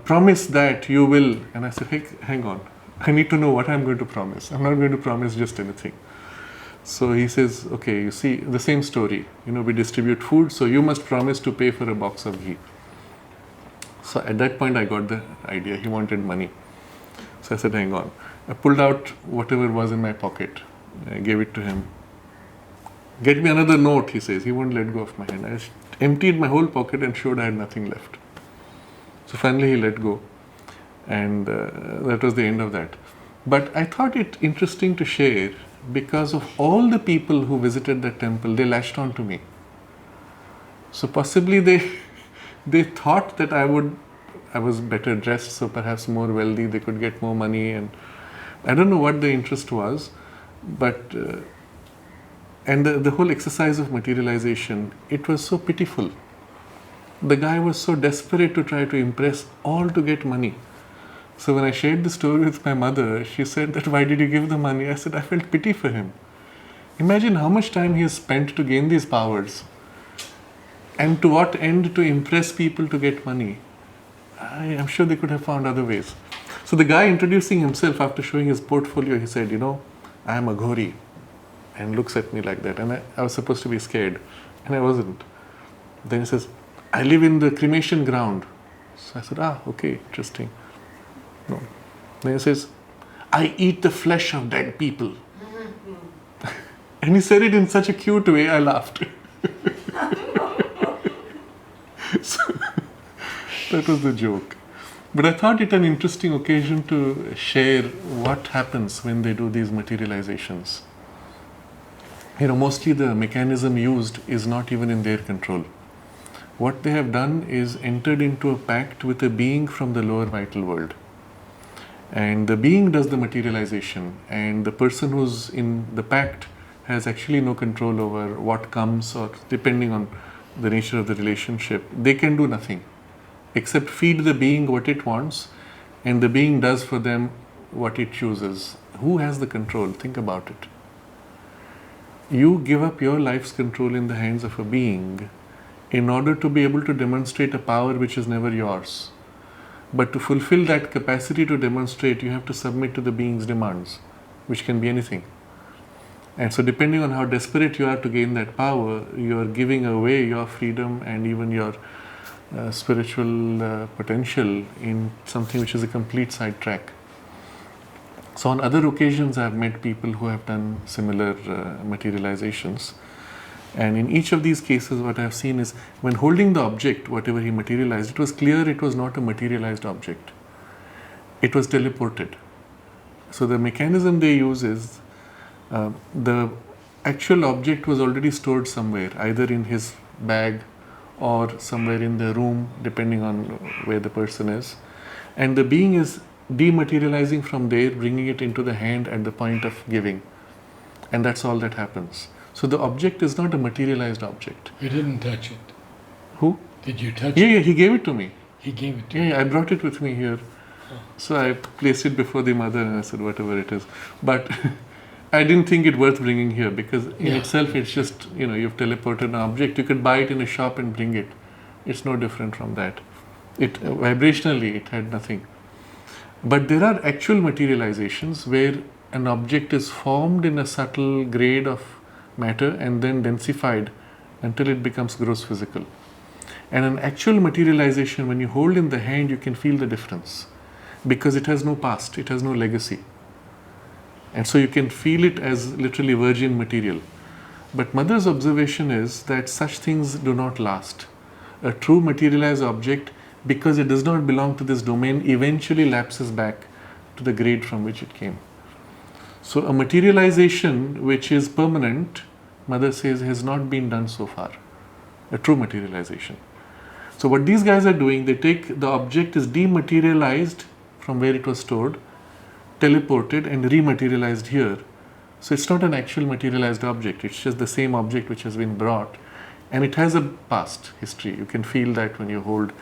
promise that you will. And I said, hey, hang on. I need to know what I'm going to promise. I'm not going to promise just anything. So he says, okay, you see, the same story. We distribute food, so you must promise to pay for a box of ghee. So at that point, I got the idea. He wanted money. So I said, hang on. I pulled out whatever was in my pocket. I gave it to him. Get me another note, he says. He won't let go of my hand. I emptied my whole pocket and showed I had nothing left. So finally, he let go. And that was the end of that. But I thought it interesting to share because of all the people who visited that temple, they latched on to me. So possibly they thought that I was better dressed, so perhaps more wealthy, they could get more money, and I don't know what the interest was, but and the whole exercise of materialization, it was so pitiful. The guy was so desperate to try to impress all to get money. So when I shared the story with my mother, she said that, why did you give the money? I said, I felt pity for him. Imagine how much time he has spent to gain these powers. And to what end? To impress people to get money. I am sure they could have found other ways. So the guy introducing himself after showing his portfolio, he said, I am Aghori. And looks at me like that. And I was supposed to be scared. And I wasn't. Then he says, I live in the cremation ground. So I said, okay, interesting. No. Then he says, I eat the flesh of dead people. And he said it in such a cute way, I laughed. So, that was the joke. But I thought it an interesting occasion to share what happens when they do these materializations. Mostly the mechanism used is not even in their control. What they have done is entered into a pact with a being from the lower vital world. And the being does the materialization, and the person who's in the pact has actually no control over what comes, or depending on the nature of the relationship, they can do nothing except feed the being what it wants, and the being does for them what it chooses. Who has the control? Think about it. You give up your life's control in the hands of a being in order to be able to demonstrate a power which is never yours. But to fulfill that capacity to demonstrate, you have to submit to the being's demands, which can be anything. And so depending on how desperate you are to gain that power, you are giving away your freedom and even your spiritual potential in something which is a complete sidetrack. So on other occasions, I have met people who have done similar materializations. And in each of these cases, what I have seen is when holding the object, whatever he materialized, it was clear it was not a materialized object. It was teleported. So the mechanism they use is the actual object was already stored somewhere, either in his bag or somewhere in the room, depending on where the person is. And the being is dematerializing from there, bringing it into the hand at the point of giving. And that's all that happens. So the object is not a materialized object. You didn't touch it. Who? Did you touch it? Yeah, he gave it to me. He gave it to you. Yeah, I brought it with me here. So I placed it before the mother and I said, whatever it is. But I didn't think it worth bringing here because in itself it's just, you've teleported an object. You could buy it in a shop and bring it. It's no different from that. Vibrationally, it had nothing. But there are actual materializations where an object is formed in a subtle grade of matter and then densified until it becomes gross physical. And an actual materialization, when you hold in the hand, you can feel the difference because it has no past, it has no legacy. And so you can feel it as literally virgin material. But Mother's observation is that such things do not last. A true materialized object, because it does not belong to this domain, eventually lapses back to the grade from which it came. So a materialization which is permanent, Mother says, has not been done so far. A true materialization. So what these guys are doing, they take the object is dematerialized from where it was stored, teleported and rematerialized here. So it's not an actual materialized object, it's just the same object which has been brought, and it has a past history. You can feel that when you hold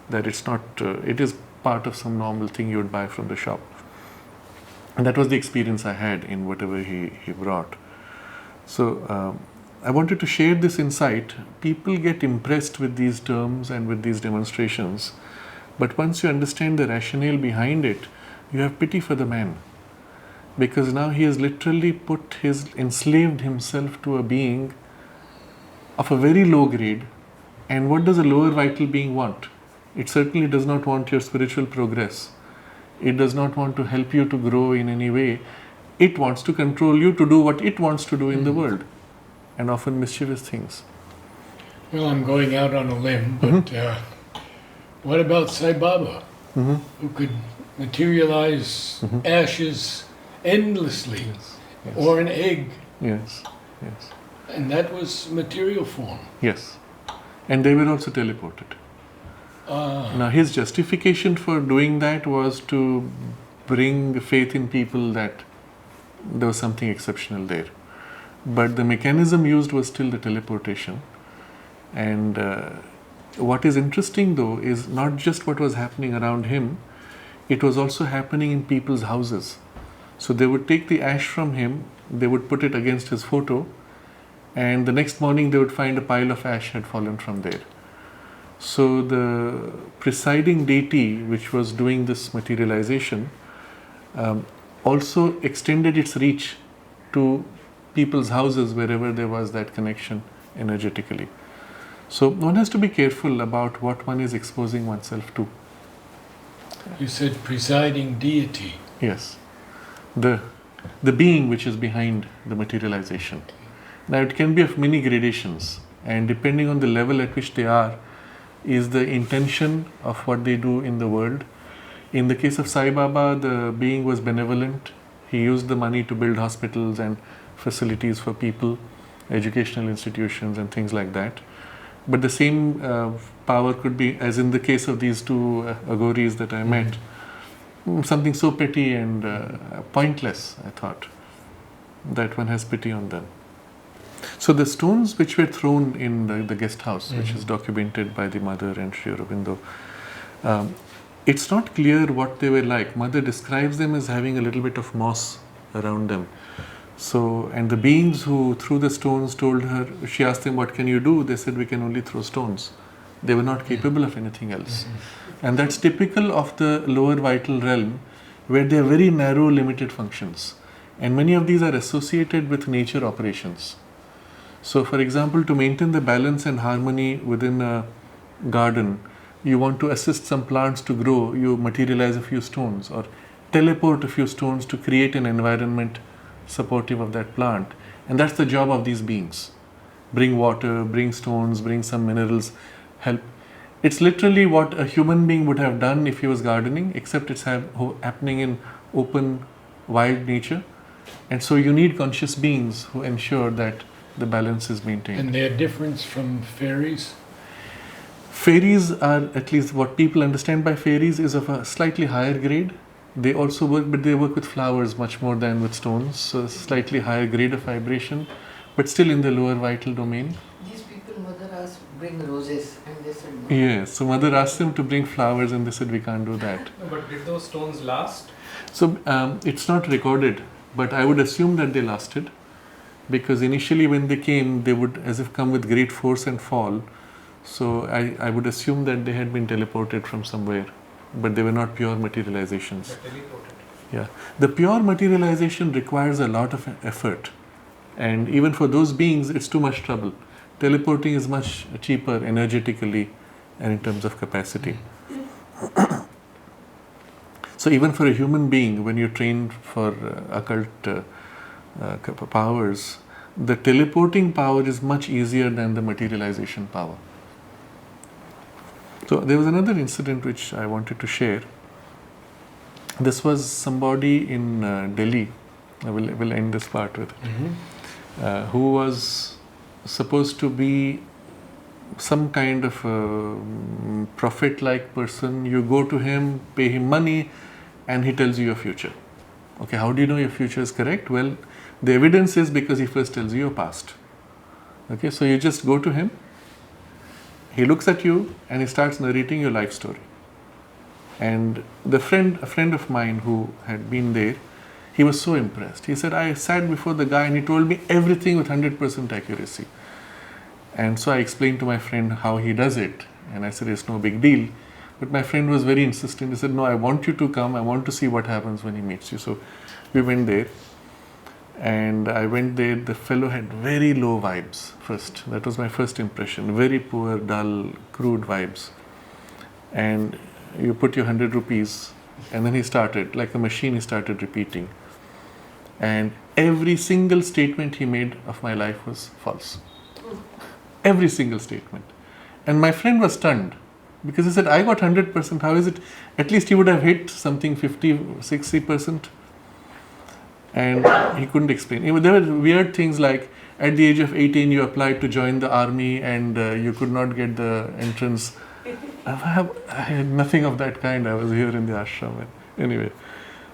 that it's not, it is part of some normal thing you would buy from the shop. And that was the experience I had in whatever he brought. So I wanted to share this insight. People get impressed with these terms and with these demonstrations, but once you understand the rationale behind it, you have pity for the man. because now he has literally enslaved himself to a being of a very low grade. And what does a lower vital being want? It certainly does not want your spiritual progress. It does not want to help you to grow in any way. It wants to control you to do what it wants to do in the world, and often mischievous things. Well, I'm going out on a limb, but what about Sai Baba, who could materialize ashes endlessly, Yes. or an egg, Yes, yes, and that was material form? yes. And they were also teleported. Now, his justification for doing that was to bring faith in people that there was something exceptional there. But the mechanism used was still the teleportation. And what is interesting though is not just what was happening around him, it was also happening in people's houses. So they would take the ash from him, they would put it against his photo, and the next morning they would find a pile of ash had fallen from there. So the presiding deity which was doing this materialization also extended its reach to people's houses wherever there was that connection energetically. So one has to be careful about what one is exposing oneself to. You said presiding deity. Yes, the being which is behind the materialization. Now it can be of many gradations, and depending on the level at which they are is the intention of what they do in the world. In the case of Sai Baba, the being was benevolent. He used the money to build hospitals and facilities for people, educational institutions and things like that. But the same power could be, as in the case of these two Aghoris that I met, something so petty and pointless, I thought, that one has pity on them. So the stones which were thrown in the guest house, which is documented by the mother and Sri Aurobindo, it's not clear what they were like. Mother describes them as having a little bit of moss around them. So, and the beings who threw the stones told her, she asked them, what can you do? They said, we can only throw stones. They were not capable of anything else. And that's typical of the lower vital realm, where they have very narrow, limited functions. And many of these are associated with nature operations. So, for example, to maintain the balance and harmony within a garden, you want to assist some plants to grow, you materialize a few stones or teleport a few stones to create an environment supportive of that plant. And that's the job of these beings. Bring water, bring stones, bring some minerals, help. It's literally what a human being would have done if he was gardening, except it's happening in open, wild nature. And so you need conscious beings who ensure that the balance is maintained. And their difference from fairies? Fairies are, at least what people understand by fairies, is of a slightly higher grade. They also work, but they work with flowers much more than with stones. So slightly higher grade of vibration, but still in the lower vital domain. These people, mother asked, bring roses, and they said no. Yes, so mother asked them to bring flowers and they said, we can't do that. No, but did those stones last? So it's not recorded, but I would assume that they lasted. Because initially when they came, they would as if come with great force and fall. So I would assume that they had been teleported from somewhere, but they were not pure materializations. They're teleported. Yeah, the pure materialization requires a lot of effort, and even for those beings, it's too much trouble. Teleporting is much cheaper energetically and in terms of capacity. So even for a human being, when you're trained for occult powers, the teleporting power is much easier than the materialization power. So there was another incident which I wanted to share. This was somebody in Delhi. I will end this part with it. Who was supposed to be some kind of a prophet-like person. You go to him, pay him money, and he tells you your future. Okay, how do you know your future is correct? Well, the evidence is because he first tells you your past. Okay, so you just go to him, he looks at you and he starts narrating your life story. And a friend of mine who had been there, he was so impressed. He said, I sat before the guy and he told me everything with 100% accuracy. And so I explained to my friend how he does it. And I said, it's no big deal. But my friend was very insistent. He said, no, I want you to come. I want to see what happens when he meets you. So We went there, and I went there. The fellow had very low vibes first. That was my first impression. Very poor, dull, crude vibes. And you put your 100 rupees, and then he started, like a machine, he started repeating. And every single statement he made of my life was false. Every single statement. And my friend was stunned, because he said, I got 100%, how is it? At least he would have hit something 50, 60%. And he couldn't explain. There were weird things like, at the age of 18, you applied to join the army and you could not get the entrance. I had nothing of that kind. I was here in the ashram. Anyway,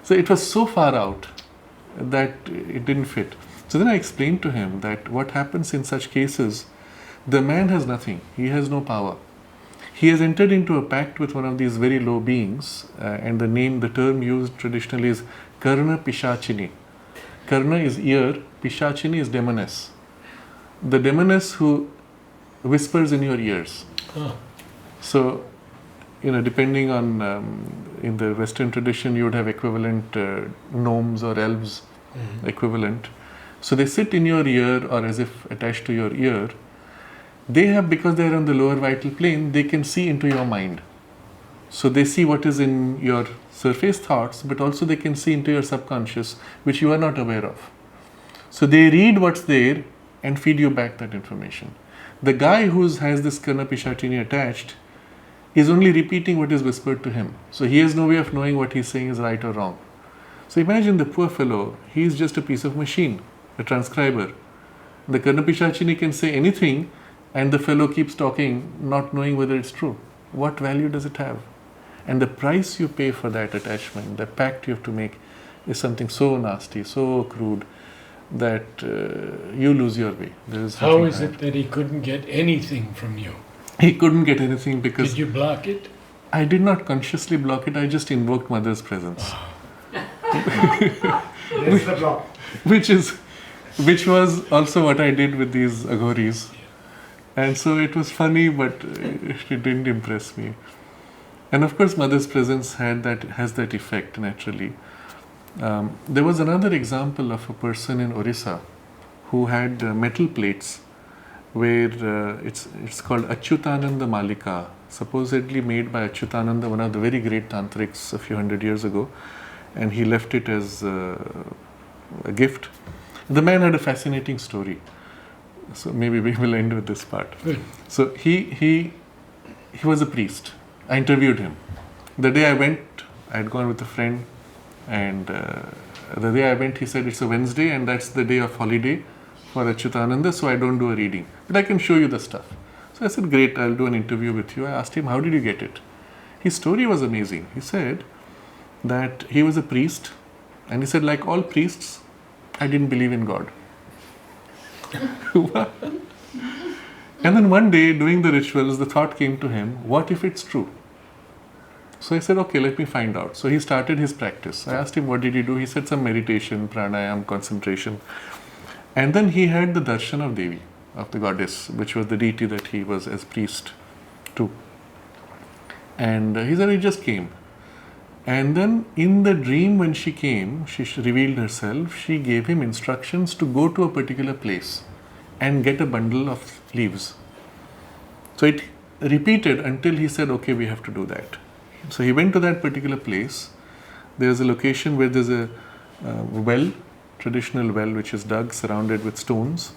so it was so far out that it didn't fit. So then I explained to him that what happens in such cases, the man has nothing. He has no power. He has entered into a pact with one of these very low beings, and the term used traditionally is Karna Pishachini. Karna is ear, Pishachini is demoness. The demoness who whispers in your ears. Huh. So, depending on, in the Western tradition, you would have equivalent gnomes or elves equivalent. So they sit in your ear or as if attached to your ear. They have, because they are on the lower vital plane, they can see into your mind. So they see what is in your surface thoughts, but also they can see into your subconscious, which you are not aware of. So they read what's there and feed you back that information. The guy who has this Karna Pishachini attached is only repeating what is whispered to him. So he has no way of knowing what he's saying is right or wrong. So imagine the poor fellow, he is just a piece of machine, a transcriber. The Karna Pishachini can say anything and the fellow keeps talking, not knowing whether it's true. What value does it have? And the price you pay for that attachment, the pact you have to make, is something so nasty, so crude, that you lose your way. How is it that he couldn't get anything from you? He couldn't get anything because... Did you block it? I did not consciously block it, I just invoked Mother's presence. That's the block. Which was also what I did with these Aghoris. And so it was funny, but it didn't impress me. And of course, Mother's presence has that effect naturally. There was another example of a person in Orissa who had metal plates where it's called Achyutananda Malika, supposedly made by Achyutananda, one of the very great tantrics a few hundred years ago, and he left it as a gift. The man had a fascinating story, so maybe we will end with this part. Good. So he was a priest. I interviewed him. The day I went, I had gone with a friend, and the day I went, he said it's a Wednesday and that's the day of holiday for Achyutananda, so I don't do a reading, but I can show you the stuff. So I said, great, I'll do an interview with you. I asked him, how did you get it? His story was amazing. He said that he was a priest, and he said, like all priests, I didn't believe in God. And then one day, doing the rituals, the thought came to him, what if it's true? So I said, okay, let me find out. So he started his practice. I asked him, what did he do? He said some meditation, pranayam, concentration. And then he had the darshan of Devi, of the goddess, which was the deity that he was as priest to. And he said, he just came. And then in the dream when she came, she revealed herself, she gave him instructions to go to a particular place and get a bundle of leaves. So it repeated until he said, okay, we have to do that. So he went to that particular place. There's a location where there's a well, traditional well, which is dug, surrounded with stones.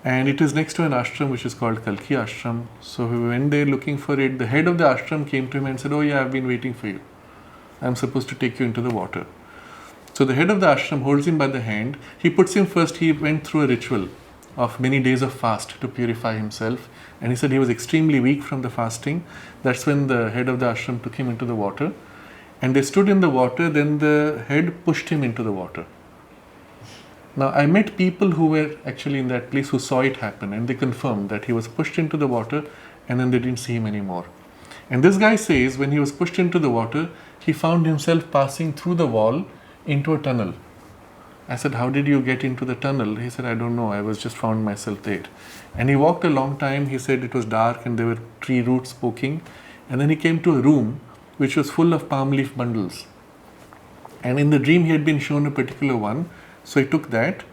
And it is next to an ashram which is called Kalki Ashram. So we went there looking for it. The head of the ashram came to him and said, oh yeah, I've been waiting for you. I'm supposed to take you into the water. So the head of the ashram holds him by the hand. He puts him first, he went through a ritual of many days of fast to purify himself. And he said he was extremely weak from the fasting. That's when the head of the ashram took him into the water. And they stood in the water, then the head pushed him into the water. Now, I met people who were actually in that place who saw it happen, and they confirmed that he was pushed into the water and then they didn't see him anymore. And this guy says when he was pushed into the water, he found himself passing through the wall into a tunnel. I said, how did you get into the tunnel? He said, I don't know, I was just found myself there. And he walked a long time. He said it was dark and there were tree roots poking. And then he came to a room which was full of palm leaf bundles. And in the dream, he had been shown a particular one. So he took that,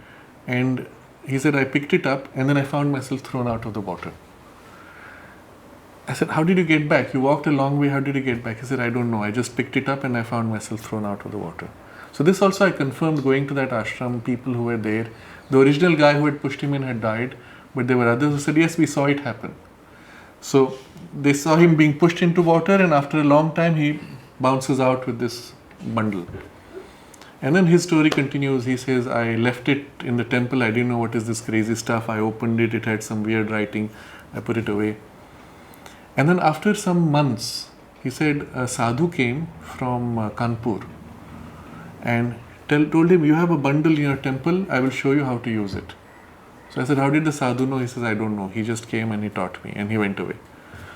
and he said, I picked it up, and then I found myself thrown out of the water. I said, how did you get back? You walked a long way, how did you get back? He said, I don't know. I just picked it up and I found myself thrown out of the water. So this also I confirmed going to that ashram, people who were there. The original guy who had pushed him in had died, but there were others who said, yes, we saw it happen. So they saw him being pushed into water, and after a long time he bounces out with this bundle. And then his story continues. He says, I left it in the temple. I didn't know what is this crazy stuff. I opened it. It had some weird writing. I put it away. And then after some months, he said, a sadhu came from Kanpur and told him, you have a bundle in your temple. I will show you how to use it. So I said, how did the sadhu know? He says, I don't know. He just came and he taught me, and he went away.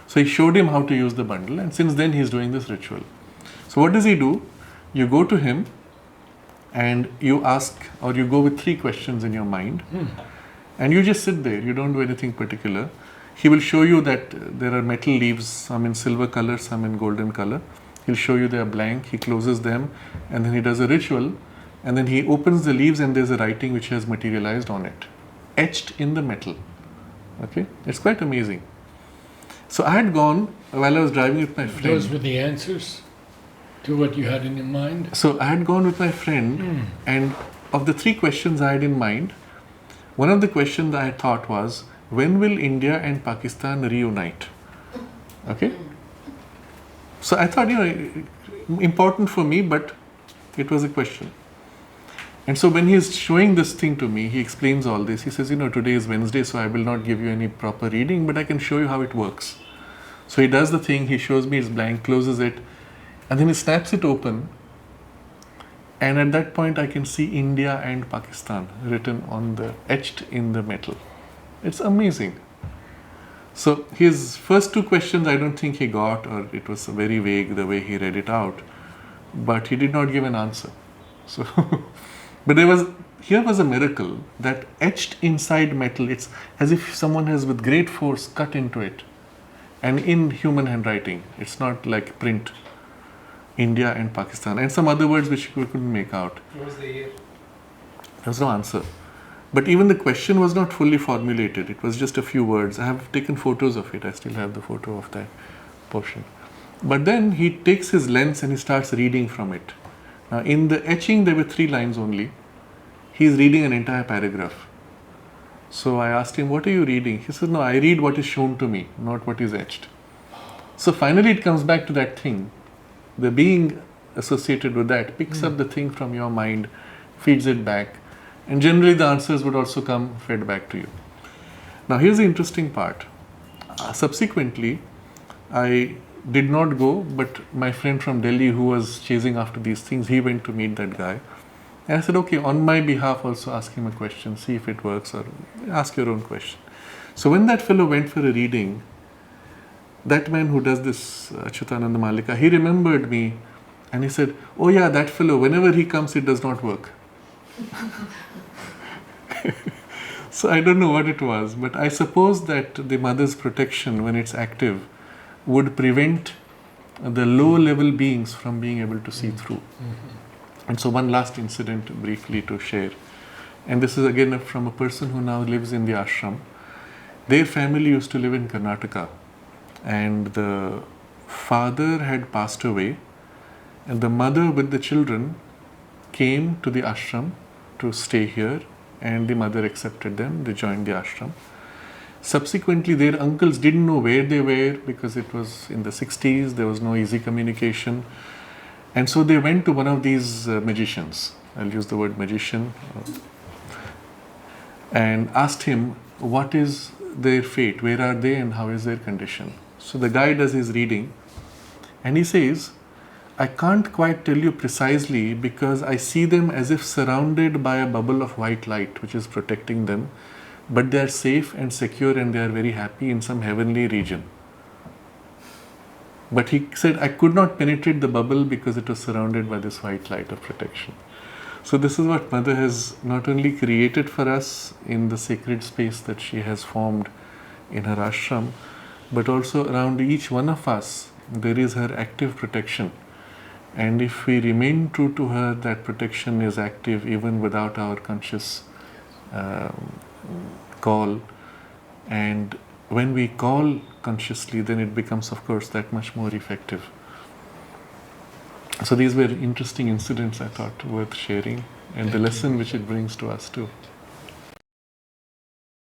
So he showed him how to use the bundle, and since then he is doing this ritual. So what does he do? You go to him and you ask, or you go with 3 questions in your mind, and you just sit there. You don't do anything particular. He will show you that there are metal leaves, some in silver color, some in golden color. He'll show you they are blank. He closes them, and then he does a ritual, and then he opens the leaves, and there's a writing which has materialized on it, etched in the metal. Okay, it's quite amazing. So I had gone while I was driving with my friend. Those were the answers to what you had in your mind? So I had gone with my friend, and of the 3 questions I had in mind, one of the questions I thought was, when will India and Pakistan reunite? Okay? So I thought, important for me, but it was a question. And so when he is showing this thing to me, he explains all this. He says, today is Wednesday, so I will not give you any proper reading, but I can show you how it works. So he does the thing, he shows me it's blank, closes it, and then he snaps it open. And at that point, I can see India and Pakistan written etched in the metal. It's amazing. So his first 2 questions, I don't think he got, or it was very vague the way he read it out. But he did not give an answer. So, but here was a miracle that etched inside metal. It's as if someone has with great force cut into it, and in human handwriting. It's not like print. India and Pakistan, and some other words which we couldn't make out. What was the year? There was no answer. But even the question was not fully formulated. It was just a few words. I have taken photos of it. I still have the photo of that portion. But then he takes his lens and he starts reading from it. Now, in the etching, there were 3 lines only. He is reading an entire paragraph. So I asked him, what are you reading? He said, no, I read what is shown to me, not what is etched. So finally it comes back to that thing. The being associated with that picks up the thing from your mind, feeds it back, and generally the answers would also come fed back to you. Now here's the interesting part. Subsequently, I did not go, but my friend from Delhi who was chasing after these things, he went to meet that guy. And I said, okay, on my behalf also ask him a question, see if it works, or ask your own question. So when that fellow went for a reading, that man who does this, Achyutananda Malika, he remembered me and he said, oh yeah, that fellow, whenever he comes, it does not work. So I don't know what it was, but I suppose that the mother's protection, when it's active, would prevent the low-level beings from being able to see through. And so one last incident briefly to share. And this is again from a person who now lives in the ashram. Their family used to live in Karnataka. And the father had passed away, and the mother with the children came to the ashram to stay here, and the mother accepted them. They joined the ashram. Subsequently, their uncles didn't know where they were because it was in the 60s, there was no easy communication. And so they went to one of these magicians, I'll use the word magician, and asked him, what is their fate, where are they and how is their condition? So the guy does his reading and he says, I can't quite tell you precisely because I see them as if surrounded by a bubble of white light which is protecting them, but they are safe and secure and they are very happy in some heavenly region. But he said, I could not penetrate the bubble because it was surrounded by this white light of protection. So this is what Mother has not only created for us in the sacred space that she has formed in her ashram, but also around each one of us, there is her active protection. And if we remain true to her, that protection is active even without our conscious call. And when we call consciously, then it becomes, of course, that much more effective. So these were interesting incidents, I thought, worth sharing, and the lesson which it brings to us too.